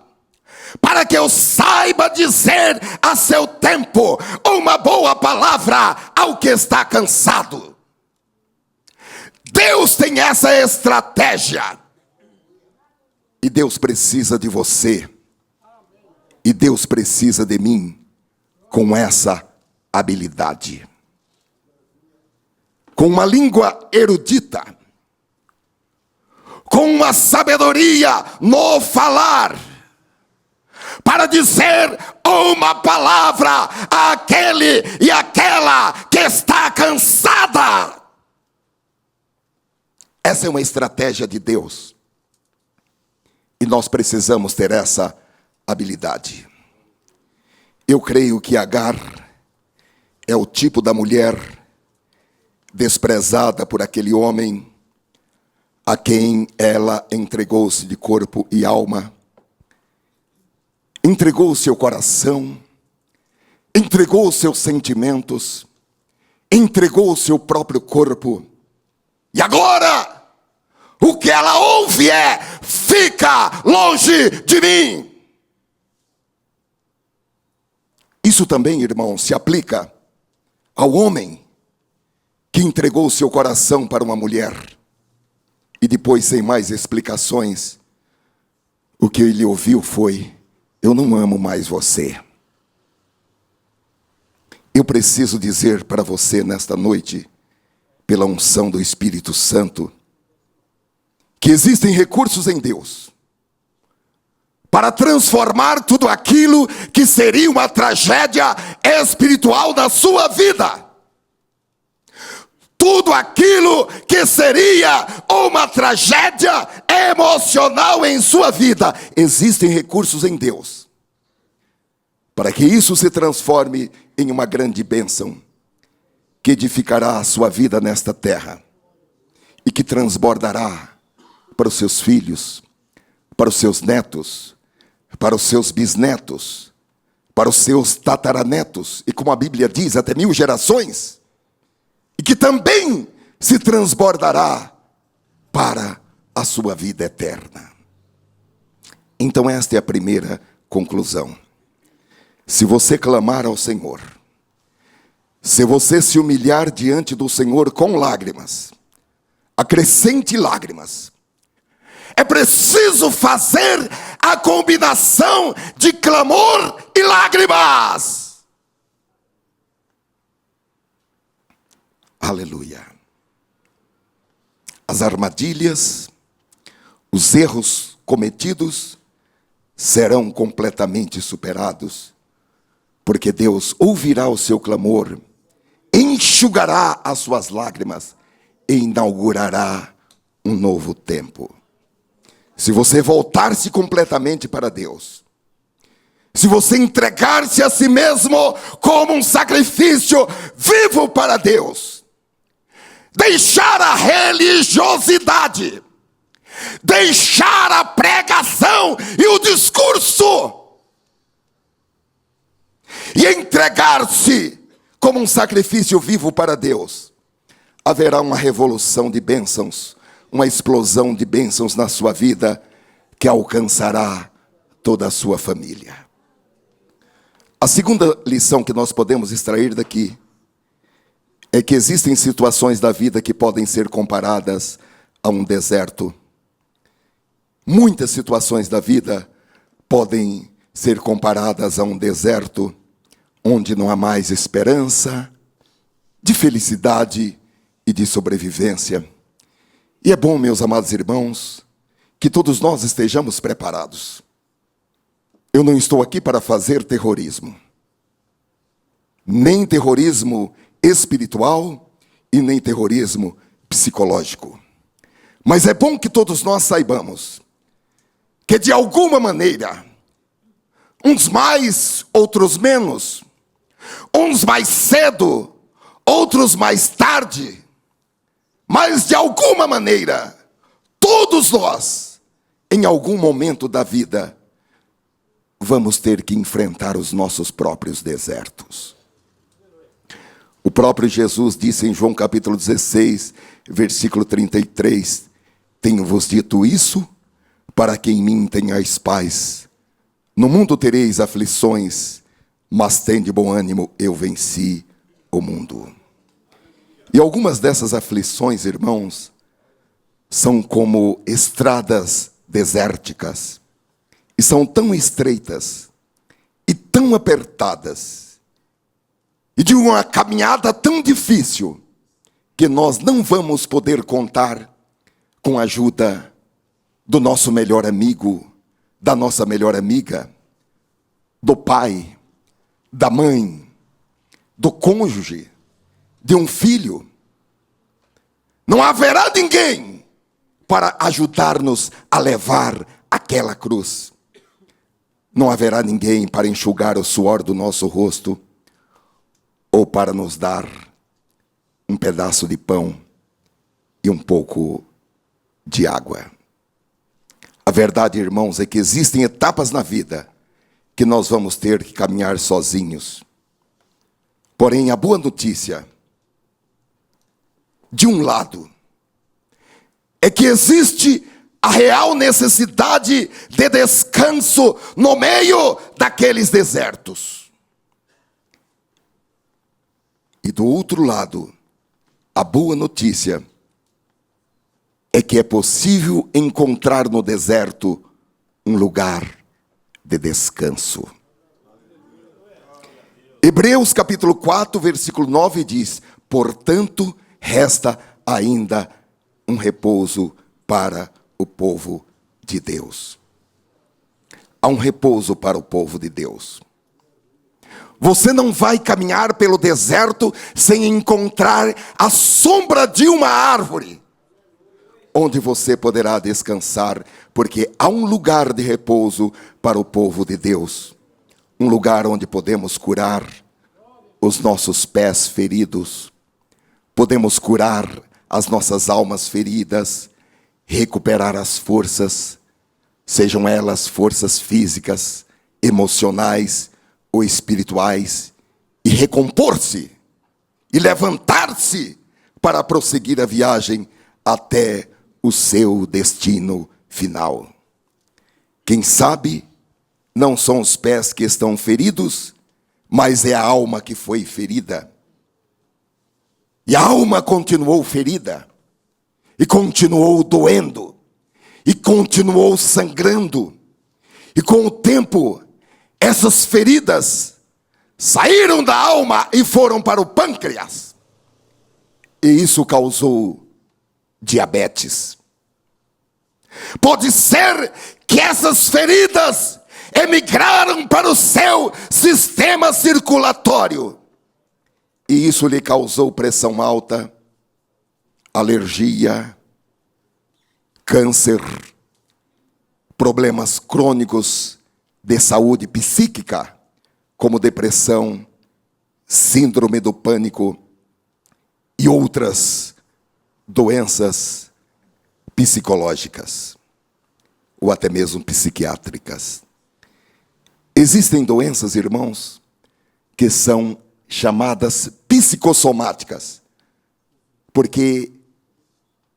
para que eu saiba dizer a seu tempo uma boa palavra ao que está cansado. Deus tem essa estratégia. E Deus precisa de você. E Deus precisa de mim com essa habilidade. Com uma língua erudita, com uma sabedoria no falar, para dizer uma palavra àquele e àquela que está cansada. Essa é uma estratégia de Deus. E nós precisamos ter essa habilidade. Eu creio que Agar é o tipo da mulher desprezada por aquele homem a quem ela entregou-se de corpo e alma, entregou o seu coração, entregou os seus sentimentos, entregou o seu próprio corpo. E agora, o que ela ouve é: fica longe de mim. Isso também, irmão, se aplica ao homem que entregou o seu coração para uma mulher e depois, sem mais explicações, o que ele ouviu foi: eu não amo mais você. Eu preciso dizer para você nesta noite, pela unção do Espírito Santo, que existem recursos em Deus para transformar tudo aquilo que seria uma tragédia espiritual na sua vida. Tudo aquilo que seria uma tragédia emocional em sua vida. Existem recursos em Deus para que isso se transforme em uma grande bênção que edificará a sua vida nesta terra e que transbordará para os seus filhos, para os seus netos, para os seus bisnetos, para os seus tataranetos, e como a Bíblia diz, até 1000 gerações, e que também se transbordará para a sua vida eterna. Então esta é a primeira conclusão. Se você clamar ao Senhor, se você se humilhar diante do Senhor com lágrimas, acrescente lágrimas. É preciso fazer a combinação de clamor e lágrimas. Aleluia. As armadilhas, os erros cometidos serão completamente superados, porque Deus ouvirá o seu clamor, enxugará as suas lágrimas e inaugurará um novo tempo. Se você voltar-se completamente para Deus, se você entregar-se a si mesmo como um sacrifício vivo para Deus, deixar a religiosidade, deixar a pregação e o discurso, e entregar-se como um sacrifício vivo para Deus, haverá uma revolução de bênçãos, uma explosão de bênçãos na sua vida, que alcançará toda a sua família. A segunda lição que nós podemos extrair daqui é que existem situações da vida que podem ser comparadas a um deserto. Muitas situações da vida podem ser comparadas a um deserto, onde não há mais esperança de felicidade e de sobrevivência. E é bom, meus amados irmãos, que todos nós estejamos preparados. Eu não estou aqui para fazer terrorismo, nem terrorismo espiritual e nem terrorismo psicológico. Mas é bom que todos nós saibamos que, de alguma maneira, uns mais, outros menos, uns mais cedo, outros mais tarde, mas de alguma maneira, todos nós, em algum momento da vida, vamos ter que enfrentar os nossos próprios desertos. O próprio Jesus disse em João capítulo 16, versículo 33, tenho-vos dito isso, para que em mim tenhais paz. No mundo tereis aflições, mas tende bom ânimo, eu venci o mundo. E algumas dessas aflições, irmãos, são como estradas desérticas, e são tão estreitas, e tão apertadas, e de uma caminhada tão difícil, que nós não vamos poder contar com a ajuda do nosso melhor amigo, da nossa melhor amiga, do pai, da mãe, do cônjuge, de um filho. Não haverá ninguém para ajudar-nos a levar aquela cruz. Não haverá ninguém para enxugar o suor do nosso rosto ou para nos dar um pedaço de pão e um pouco de água. A verdade, irmãos, é que existem etapas na vida que nós vamos ter que caminhar sozinhos. Porém, a boa notícia, de um lado, é que existe a real necessidade de descanso no meio daqueles desertos. E do outro lado, a boa notícia é que é possível encontrar no deserto um lugar de descanso. Hebreus capítulo 4, versículo 9 diz: portanto, resta ainda um repouso para o povo de Deus. Há um repouso para o povo de Deus. Você não vai caminhar pelo deserto sem encontrar a sombra de uma árvore, onde você poderá descansar, porque há um lugar de repouso para o povo de Deus. Um lugar onde podemos curar os nossos pés feridos, podemos curar as nossas almas feridas, recuperar as forças, sejam elas forças físicas, emocionais ou espirituais, e recompor-se, e levantar-se para prosseguir a viagem até o seu destino final. Quem sabe, não são os pés que estão feridos, mas é a alma que foi ferida. E a alma continuou ferida, e continuou doendo, e continuou sangrando. E com o tempo, essas feridas saíram da alma e foram para o pâncreas. E isso causou diabetes. Pode ser que essas feridas emigraram para o seu sistema circulatório. E isso lhe causou pressão alta, alergia, câncer, problemas crônicos de saúde psíquica, como depressão, síndrome do pânico e outras doenças psicológicas ou até mesmo psiquiátricas. Existem doenças, irmãos, que são chamadas psicossomáticas, porque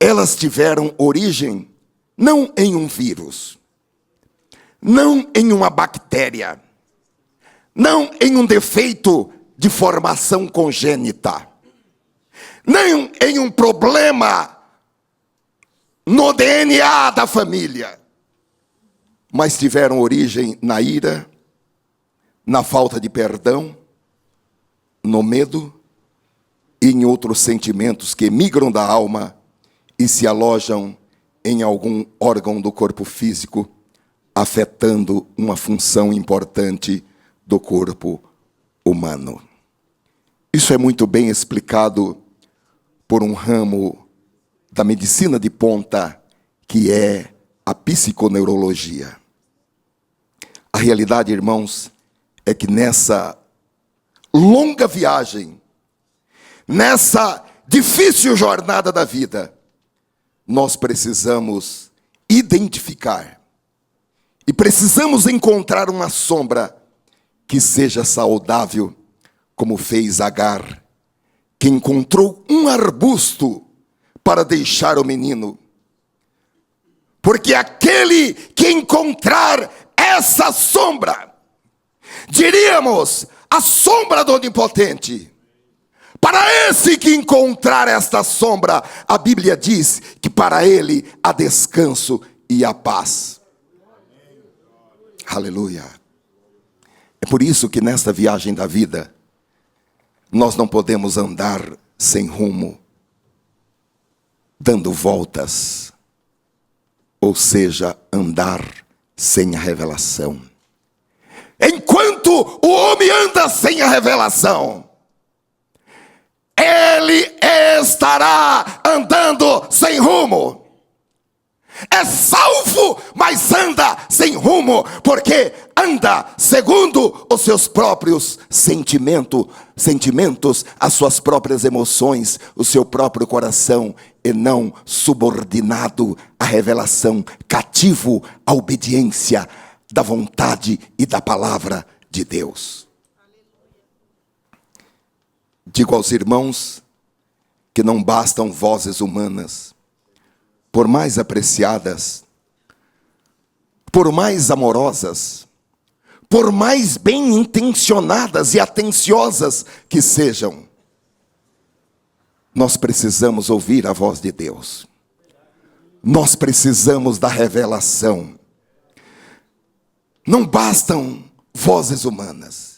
elas tiveram origem não em um vírus, não em uma bactéria, não em um defeito de formação congênita, não em um problema no DNA da família, mas tiveram origem na ira, na falta de perdão, no medo e em outros sentimentos que migram da alma e se alojam em algum órgão do corpo físico, afetando uma função importante do corpo humano. Isso é muito bem explicado por um ramo da medicina de ponta, que é a psiconeurologia. A realidade, irmãos, é que nessa longa viagem, nessa difícil jornada da vida, nós precisamos identificar E precisamos encontrar uma sombra que seja saudável, como fez Agar, que encontrou um arbusto para deixar o menino. Porque aquele que encontrar essa sombra, diríamos, a sombra do Onipotente, para esse que encontrar esta sombra, a Bíblia diz que para ele há descanso e há paz. Aleluia. É por isso que nesta viagem da vida, nós não podemos andar sem rumo, dando voltas, ou seja, andar sem a revelação. Enquanto o homem anda sem a revelação, ele estará andando sem rumo. É salvo, mas anda sem rumo, porque anda segundo os seus próprios sentimentos, as suas próprias emoções, o seu próprio coração, e não subordinado à revelação, cativo à obediência da vontade e da palavra de Deus. Digo aos irmãos que não bastam vozes humanas, por mais apreciadas, por mais amorosas, por mais bem intencionadas e atenciosas que sejam, nós precisamos ouvir a voz de Deus. Nós precisamos da revelação. Não bastam vozes humanas.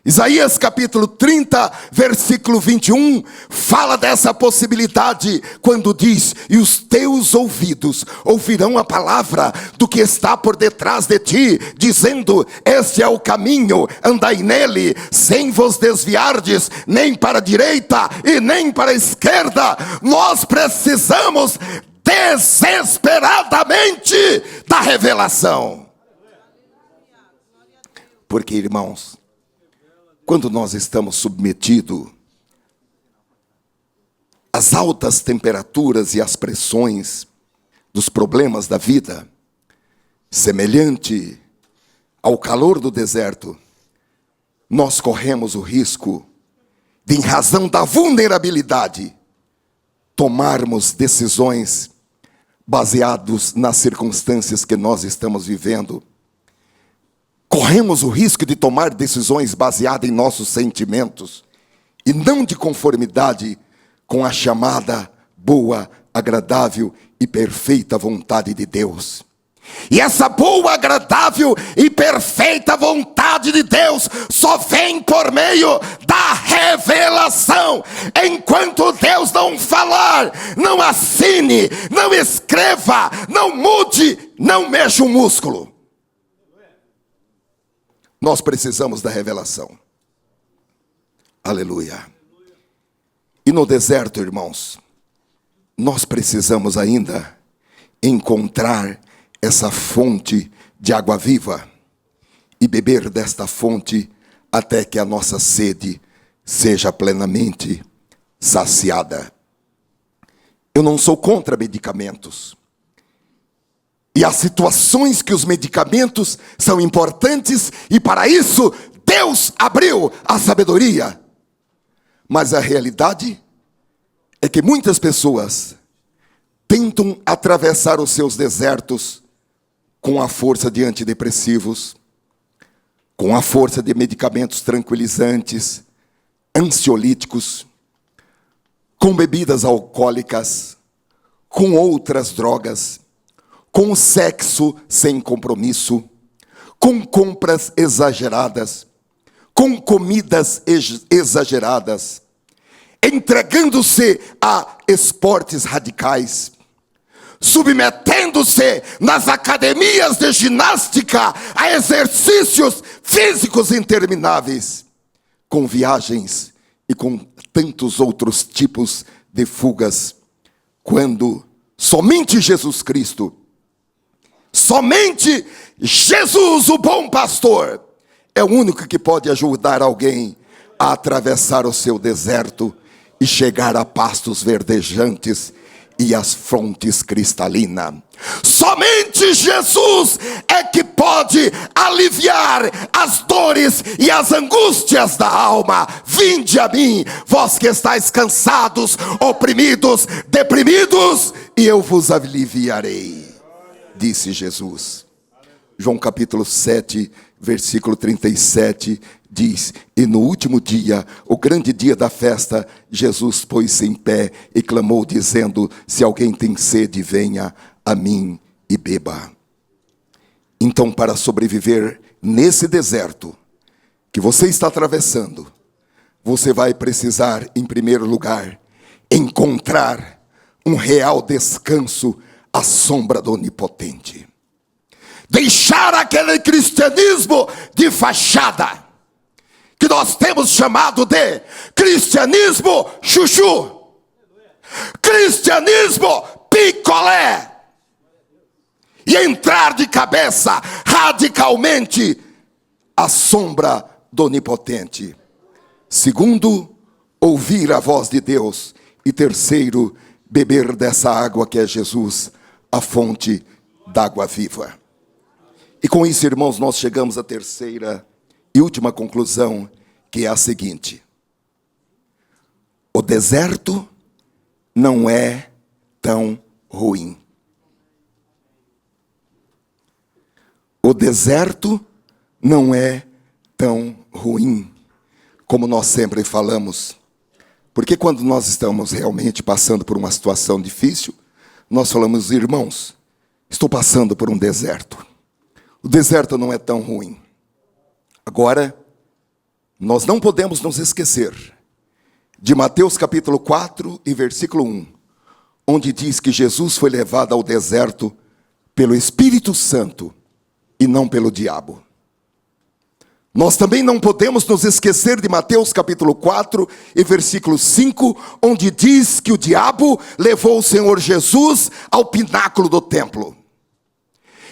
Isaías capítulo 30, versículo 21, fala dessa possibilidade, quando diz: e os teus ouvidos ouvirão a palavra do que está por detrás de ti, dizendo: este é o caminho, andai nele, sem vos desviardes, nem para a direita e nem para a esquerda. Nós precisamos desesperadamente da revelação. Porque, irmãos, quando nós estamos submetidos às altas temperaturas e às pressões dos problemas da vida, semelhante ao calor do deserto, nós corremos o risco de, em razão da vulnerabilidade, tomarmos decisões baseadas nas circunstâncias que nós estamos vivendo. Corremos o risco de tomar decisões baseadas em nossos sentimentos e não de conformidade com a chamada boa, agradável e perfeita vontade de Deus. E essa boa, agradável e perfeita vontade de Deus só vem por meio da revelação. Enquanto Deus não falar, não assine, não escreva, não mude, não mexa um músculo. Nós precisamos da revelação. Aleluia. E no deserto, irmãos, nós precisamos ainda encontrar essa fonte de água viva e beber desta fonte até que a nossa sede seja plenamente saciada. Eu não sou contra medicamentos. E há situações que os medicamentos são importantes e para isso Deus abriu a sabedoria. Mas a realidade é que muitas pessoas tentam atravessar os seus desertos com a força de antidepressivos, com a força de medicamentos tranquilizantes, ansiolíticos, com bebidas alcoólicas, com outras drogas, com sexo sem compromisso, com compras exageradas, com comidas exageradas, entregando-se a esportes radicais, submetendo-se nas academias de ginástica a exercícios físicos intermináveis, com viagens e com tantos outros tipos de fugas, quando somente Jesus Cristo, somente Jesus, o bom pastor, é o único que pode ajudar alguém a atravessar o seu deserto e chegar a pastos verdejantes e as fontes cristalinas. Somente Jesus é que pode pode aliviar as dores e as angústias da alma. Vinde a mim, vós que estáis cansados, oprimidos, deprimidos, e eu vos aliviarei, disse Jesus. João capítulo 7, versículo 37, diz: e no último dia, o grande dia da festa, Jesus pôs-se em pé e clamou, dizendo: se alguém tem sede, venha a mim e beba. Então, para sobreviver nesse deserto que você está atravessando, você vai precisar, em primeiro lugar, encontrar um real descanso à sombra do Onipotente. Deixar aquele cristianismo de fachada, que nós temos chamado de cristianismo chuchu, cristianismo picolé, e entrar de cabeça radicalmente à sombra do Onipotente. Segundo, ouvir a voz de Deus. E terceiro, beber dessa água que é Jesus, a fonte d'água viva. E com isso, irmãos, nós chegamos à terceira e última conclusão, que é a seguinte: o deserto não é tão ruim. O deserto não é tão ruim, como nós sempre falamos. Porque quando nós estamos realmente passando por uma situação difícil, nós falamos: irmãos, estou passando por um deserto. O deserto não é tão ruim. Agora, nós não podemos nos esquecer de Mateus capítulo 4 e versículo 1, onde diz que Jesus foi levado ao deserto pelo Espírito Santo e não pelo diabo. Nós também não podemos nos esquecer de Mateus capítulo 4 e versículo 5, onde diz que o diabo levou o Senhor Jesus ao pináculo do templo.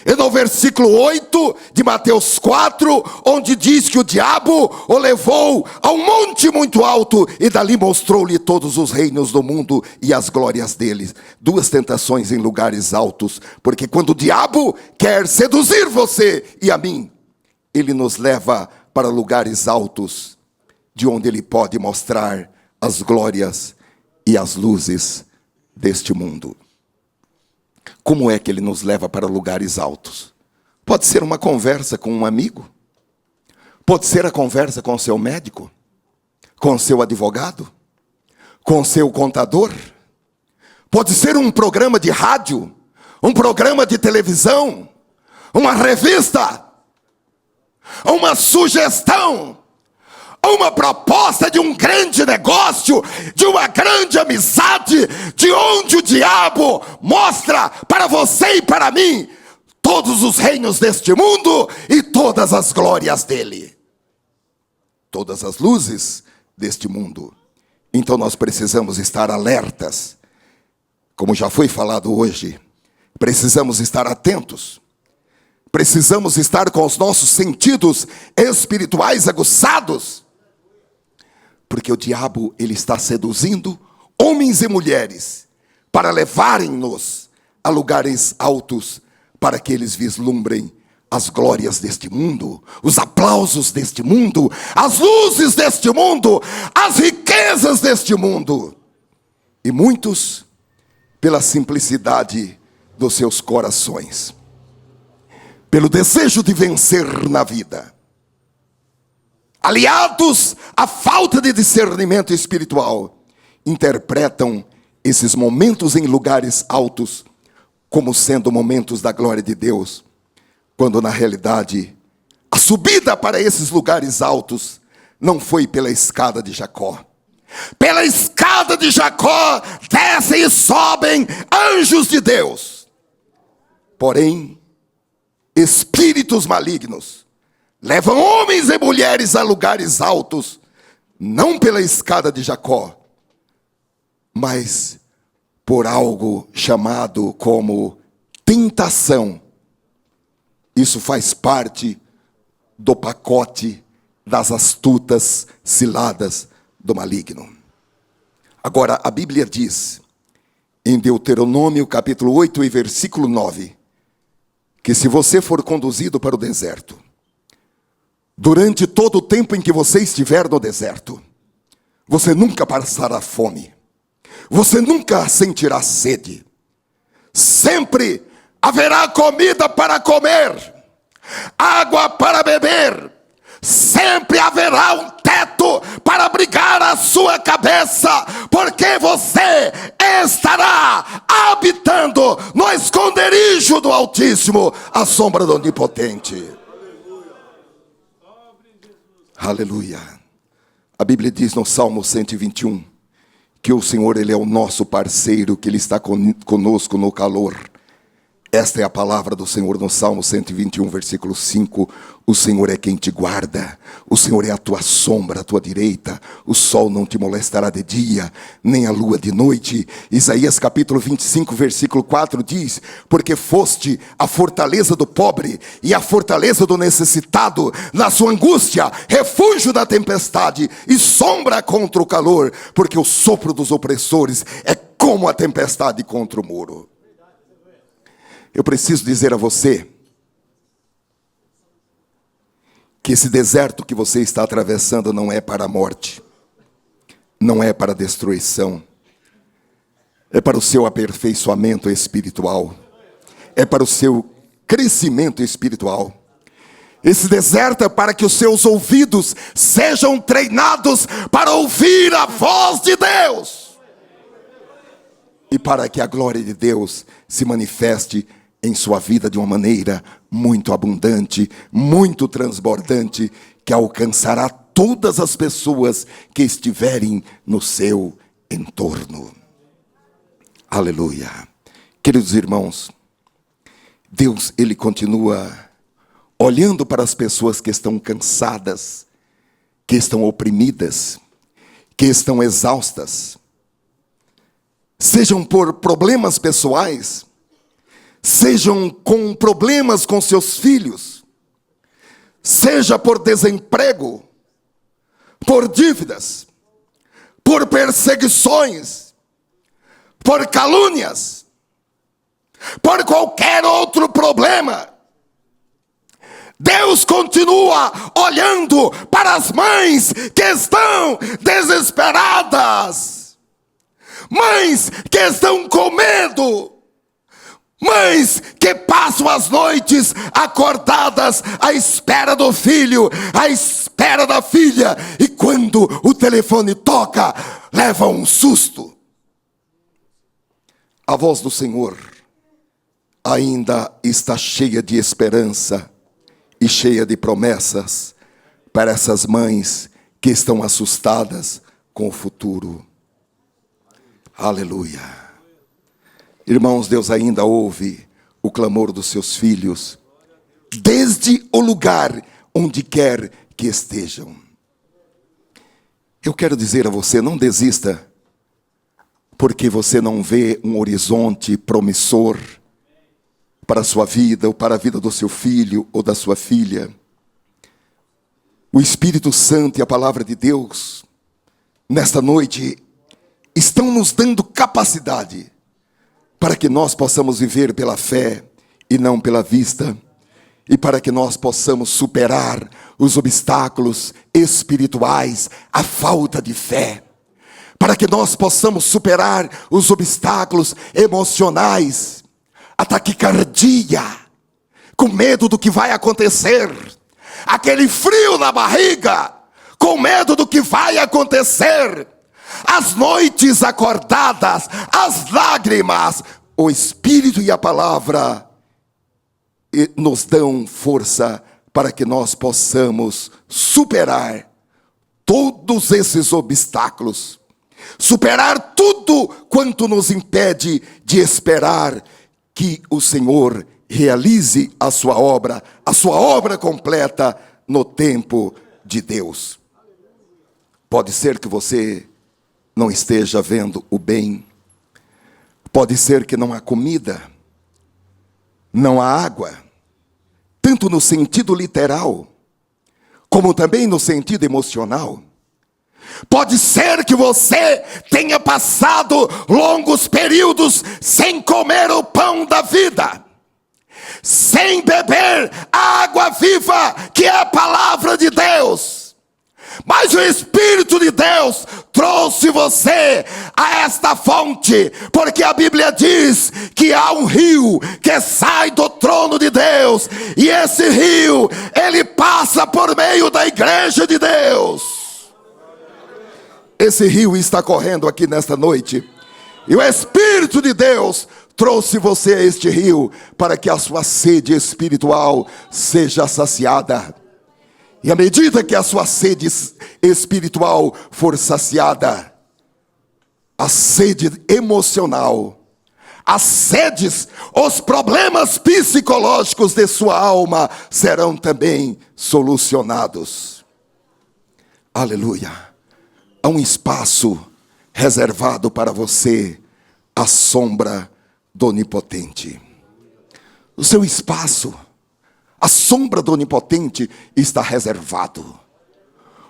E no versículo 8 de Mateus 4, onde diz que o diabo o levou a um monte muito alto e dali mostrou-lhe todos os reinos do mundo e as glórias deles. Duas tentações em lugares altos, porque quando o diabo quer seduzir você e a mim, ele nos leva para lugares altos, de onde ele pode mostrar as glórias e as luzes deste mundo. Como é que ele nos leva para lugares altos? Pode ser uma conversa com um amigo, pode ser a conversa com o seu médico, com o seu advogado, com o seu contador, pode ser um programa de rádio, um programa de televisão, uma revista, uma sugestão, uma proposta de um grande negócio, de uma grande amizade, de onde o diabo mostra para você e para mim todos os reinos deste mundo e todas as glórias dele, todas as luzes deste mundo. Então nós precisamos estar alertas, como já foi falado hoje, precisamos estar atentos, precisamos estar com os nossos sentidos espirituais aguçados, porque o diabo, ele está seduzindo homens e mulheres para levarem-nos a lugares altos, para que eles vislumbrem as glórias deste mundo, os aplausos deste mundo, as luzes deste mundo, as riquezas deste mundo. E muitos, pela simplicidade dos seus corações, pelo desejo de vencer na vida, aliados à falta de discernimento espiritual, interpretam esses momentos em lugares altos como sendo momentos da glória de Deus, quando na realidade a subida para esses lugares altos não foi pela escada de Jacó. Pela escada de Jacó descem e sobem anjos de Deus, porém espíritos malignos levam homens e mulheres a lugares altos, não pela escada de Jacó, mas por algo chamado como tentação. Isso faz parte do pacote das astutas ciladas do maligno. Agora, a Bíblia diz, em Deuteronômio capítulo 8 e versículo 9, que se você for conduzido para o deserto, durante todo o tempo em que você estiver no deserto, você nunca passará fome, você nunca sentirá sede, sempre haverá comida para comer, água para beber, sempre haverá um teto para abrigar a sua cabeça, porque você estará habitando no esconderijo do Altíssimo, à sombra do Onipotente. Aleluia. A Bíblia diz no Salmo 121 que o Senhor, Ele é o nosso parceiro, que Ele está conosco no calor. Esta é a palavra do Senhor no Salmo 121, versículo 5. O Senhor é quem te guarda, o Senhor é a tua sombra, a tua direita. O sol não te molestará de dia, nem a lua de noite. Isaías capítulo 25, versículo 4 diz: porque foste a fortaleza do pobre e a fortaleza do necessitado, na sua angústia, refúgio da tempestade e sombra contra o calor, porque o sopro dos opressores é como a tempestade contra o muro. Eu preciso dizer a você que esse deserto que você está atravessando não é para a morte, não é para a destruição, é para o seu aperfeiçoamento espiritual, é para o seu crescimento espiritual. Esse deserto é para que os seus ouvidos sejam treinados para ouvir a voz de Deus, e para que a glória de Deus se manifeste em sua vida de uma maneira muito abundante, muito transbordante, que alcançará todas as pessoas que estiverem no seu entorno. Aleluia. Queridos irmãos, Deus, Ele continua olhando para as pessoas que estão cansadas, que estão oprimidas, que estão exaustas, sejam por problemas pessoais, sejam com problemas com seus filhos, seja por desemprego, por dívidas, por perseguições, por calúnias, por qualquer outro problema. Deus continua olhando para as mães que estão desesperadas, mães que estão com medo, mães que passam as noites acordadas à espera do filho, à espera da filha, e quando o telefone toca, levam um susto. A voz do Senhor ainda está cheia de esperança e cheia de promessas para essas mães que estão assustadas com o futuro. Aleluia. Irmãos, Deus ainda ouve o clamor dos seus filhos, desde o lugar onde quer que estejam. Eu quero dizer a você, não desista, porque você não vê um horizonte promissor para a sua vida, ou para a vida do seu filho, ou da sua filha. O Espírito Santo e a palavra de Deus, nesta noite, estão nos dando capacidade para que nós possamos viver pela fé e não pela vista, e para que nós possamos superar os obstáculos espirituais, a falta de fé, para que nós possamos superar os obstáculos emocionais, a taquicardia, com medo do que vai acontecer, aquele frio na barriga, com medo do que vai acontecer, as noites acordadas, as lágrimas. O Espírito e a palavra nos dão força para que nós possamos superar todos esses obstáculos, superar tudo quanto nos impede de esperar que o Senhor realize a sua obra completa no tempo de Deus. Pode ser que você não esteja vendo o bem, pode ser que não há comida, não há água, tanto no sentido literal, como também no sentido emocional. Pode ser que você tenha passado longos períodos sem comer o pão da vida, sem beber a água viva, que é a palavra de Deus. Mas o Espírito de Deus trouxe você a esta fonte, porque a Bíblia diz que há um rio que sai do trono de Deus, e esse rio, ele passa por meio da igreja de Deus. Esse rio está correndo aqui nesta noite, e o Espírito de Deus trouxe você a este rio, para que a sua sede espiritual seja saciada. E à medida que a sua sede espiritual for saciada, a sede emocional, as sedes, os problemas psicológicos de sua alma serão também solucionados. Aleluia. Há um espaço reservado para você, à sombra do Onipotente. O seu espaço, a sombra do Onipotente, está reservado.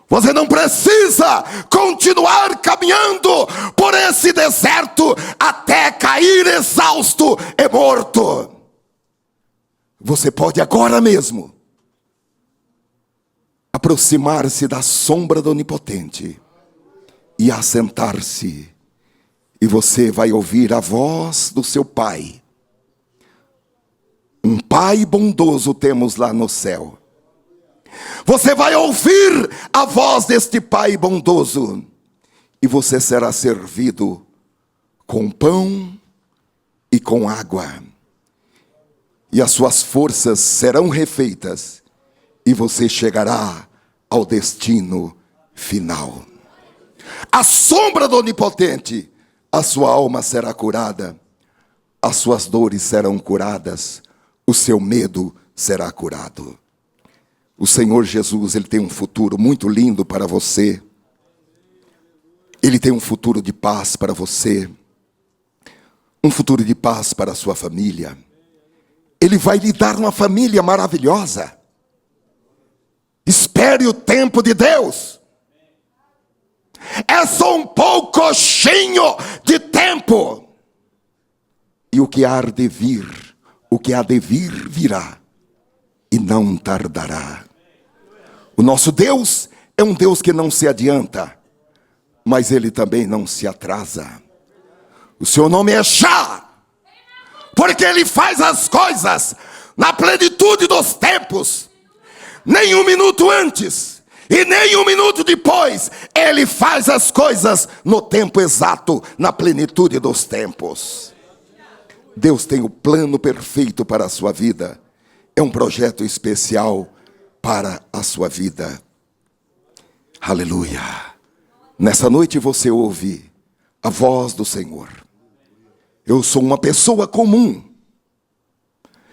Você não precisa continuar caminhando por esse deserto até cair exausto e morto. Você pode agora mesmo aproximar-se da sombra do Onipotente e assentar-se, e você vai ouvir a voz do seu Pai. Um Pai bondoso temos lá no céu. Você vai ouvir a voz deste Pai bondoso, e você será servido com pão e com água, e as suas forças serão refeitas, e você chegará ao destino final. À sombra do Onipotente, a sua alma será curada, as suas dores serão curadas, o seu medo será curado. O Senhor Jesus, Ele tem um futuro muito lindo para você. Ele tem um futuro de paz para você. Um futuro de paz para a sua família. Ele vai lhe dar uma família maravilhosa. Espere o tempo de Deus. É só um pouquinho de tempo. E o que há de vir, virá, e não tardará. O nosso Deus é um Deus que não se adianta, mas Ele também não se atrasa. O seu nome é Já, porque Ele faz as coisas na plenitude dos tempos. Nem um minuto antes e nem um minuto depois, Ele faz as coisas no tempo exato, na plenitude dos tempos. Deus tem o plano perfeito para a sua vida. É um projeto especial para a sua vida. Aleluia. Nessa noite você ouve a voz do Senhor. Eu sou uma pessoa comum.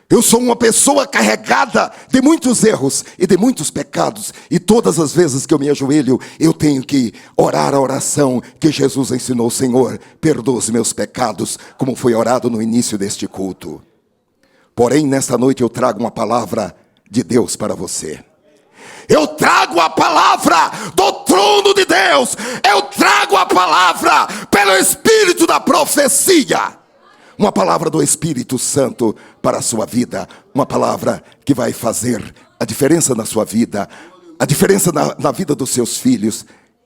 Eu sou uma pessoa carregada de muitos erros e de muitos pecados. E todas as vezes que eu me ajoelho, eu tenho que orar a oração que Jesus ensinou. Senhor, perdoa os meus pecados, como foi orado no início deste culto. Porém, nesta noite eu trago uma palavra de Deus para você. Eu trago a palavra do trono de Deus. Eu trago a palavra pelo Espírito da profecia. Uma palavra do Espírito Santo para a sua vida. Uma palavra que vai fazer a diferença na sua vida. A diferença na vida dos seus filhos.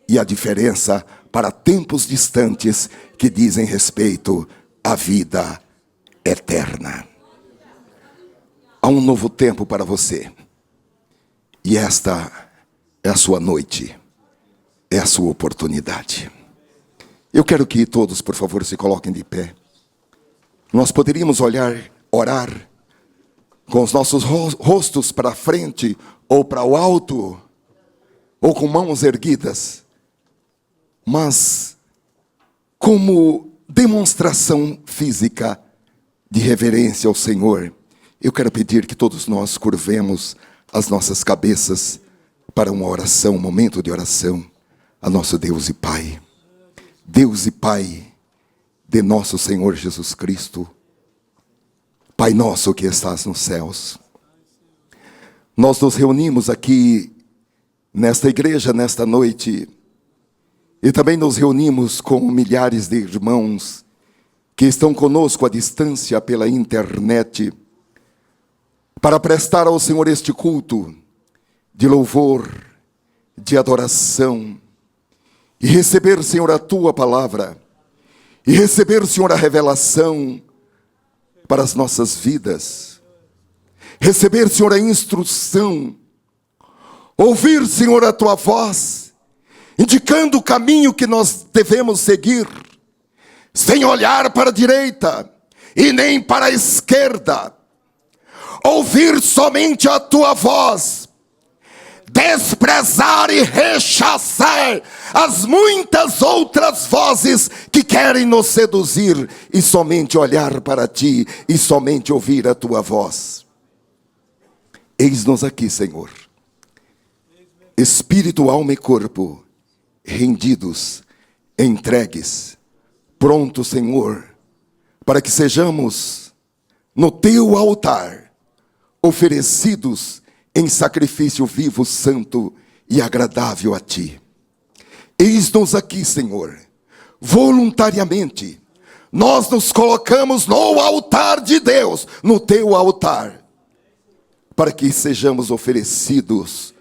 E a diferença para tempos distantes que dizem respeito à vida eterna. Há um novo tempo para você. E esta é a sua noite. É a sua oportunidade. Eu quero que todos, por favor, se coloquem de pé. Nós poderíamos orar com os nossos rostos para frente ou para o alto, ou com mãos erguidas, mas como demonstração física de reverência ao Senhor, eu quero pedir que todos nós curvemos as nossas cabeças para uma oração, um momento de oração a nosso Deus e Pai. Deus e Pai de nosso Senhor Jesus Cristo, Pai nosso que estás nos céus, nós nos reunimos aqui nesta igreja, nesta noite, e também nos reunimos com milhares de irmãos que estão conosco à distância pela internet, para prestar ao Senhor este culto de louvor, de adoração, e receber, Senhor, a Tua palavra, e receber, Senhor, a revelação para as nossas vidas, receber, Senhor, a instrução, ouvir, Senhor, a Tua voz, indicando o caminho que nós devemos seguir, sem olhar para a direita e nem para a esquerda, ouvir somente a Tua voz, desprezar e rechaçar as muitas outras vozes que querem nos seduzir, e somente olhar para Ti e somente ouvir a Tua voz. Eis-nos aqui, Senhor, espírito, alma e corpo, rendidos, entregues, prontos, Senhor, para que sejamos no Teu altar, oferecidos em sacrifício vivo, santo e agradável a Ti. Eis-nos aqui, Senhor, voluntariamente, nós nos colocamos no altar de Deus, no Teu altar, para que sejamos oferecidos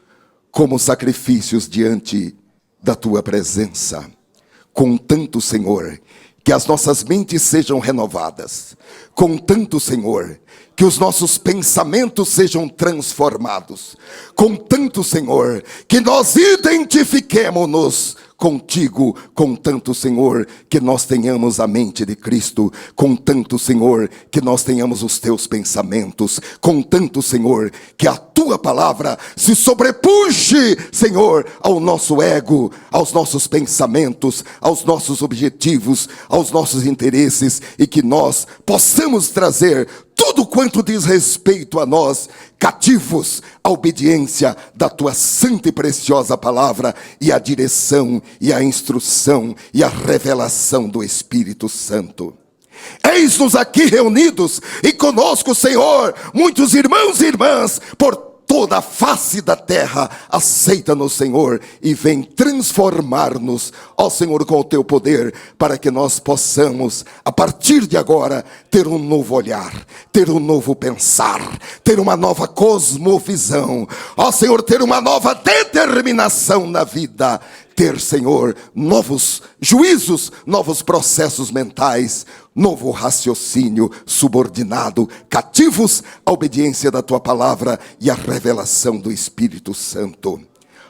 como sacrifícios diante da Tua presença. Contanto, Senhor, que as nossas mentes sejam renovadas. Contanto, Senhor, que os nossos pensamentos sejam transformados. Contanto, Senhor, que nós identifiquemo-nos contigo. Contanto, Senhor, que nós tenhamos a mente de Cristo. Contanto, Senhor, que nós tenhamos os Teus pensamentos. Contanto, Senhor, que a Tua palavra se sobrepuxe, Senhor, ao nosso ego, aos nossos pensamentos, aos nossos objetivos, aos nossos interesses, e que nós possamos trazer tudo quanto diz respeito a nós, cativos à obediência da Tua santa e preciosa palavra, e à direção, e à instrução, e à revelação do Espírito Santo. Eis-nos aqui reunidos, e conosco, Senhor, muitos irmãos e irmãs, por toda a face da terra. Aceita-nos, Senhor, e vem transformar-nos, ó Senhor, com o Teu poder, para que nós possamos, a partir de agora, ter um novo olhar, ter um novo pensar, ter uma nova cosmovisão, ó Senhor, ter uma nova determinação na vida, ter, Senhor, novos juízos, novos processos mentais, novo raciocínio subordinado, cativos à obediência da Tua palavra e à revelação do Espírito Santo.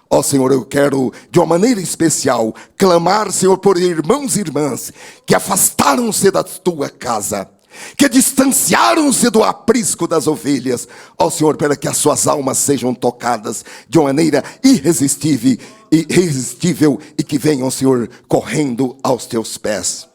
Ó Senhor, eu quero de uma maneira especial clamar, Senhor, por irmãos e irmãs que afastaram-se da Tua casa, que distanciaram-se do aprisco das ovelhas, ó Senhor, para que as suas almas sejam tocadas de uma maneira irresistível e que venham, Senhor, correndo aos Teus pés.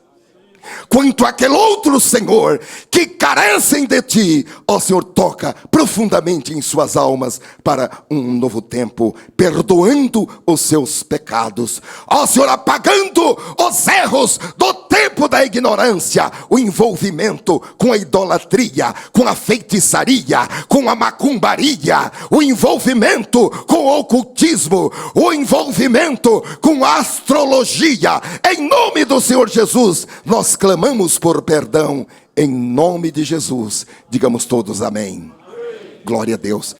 Quanto àquele outro, Senhor, que carecem de Ti, ó Senhor, toca profundamente em suas almas para um novo tempo, perdoando os seus pecados, ó Senhor, apagando os erros do tempo da ignorância, o envolvimento com a idolatria, com a feitiçaria, com a macumbaria, o envolvimento com o ocultismo, o envolvimento com a astrologia. Em nome do Senhor Jesus, nós clamamos por perdão, em nome de Jesus. Digamos todos amém. Glória a Deus.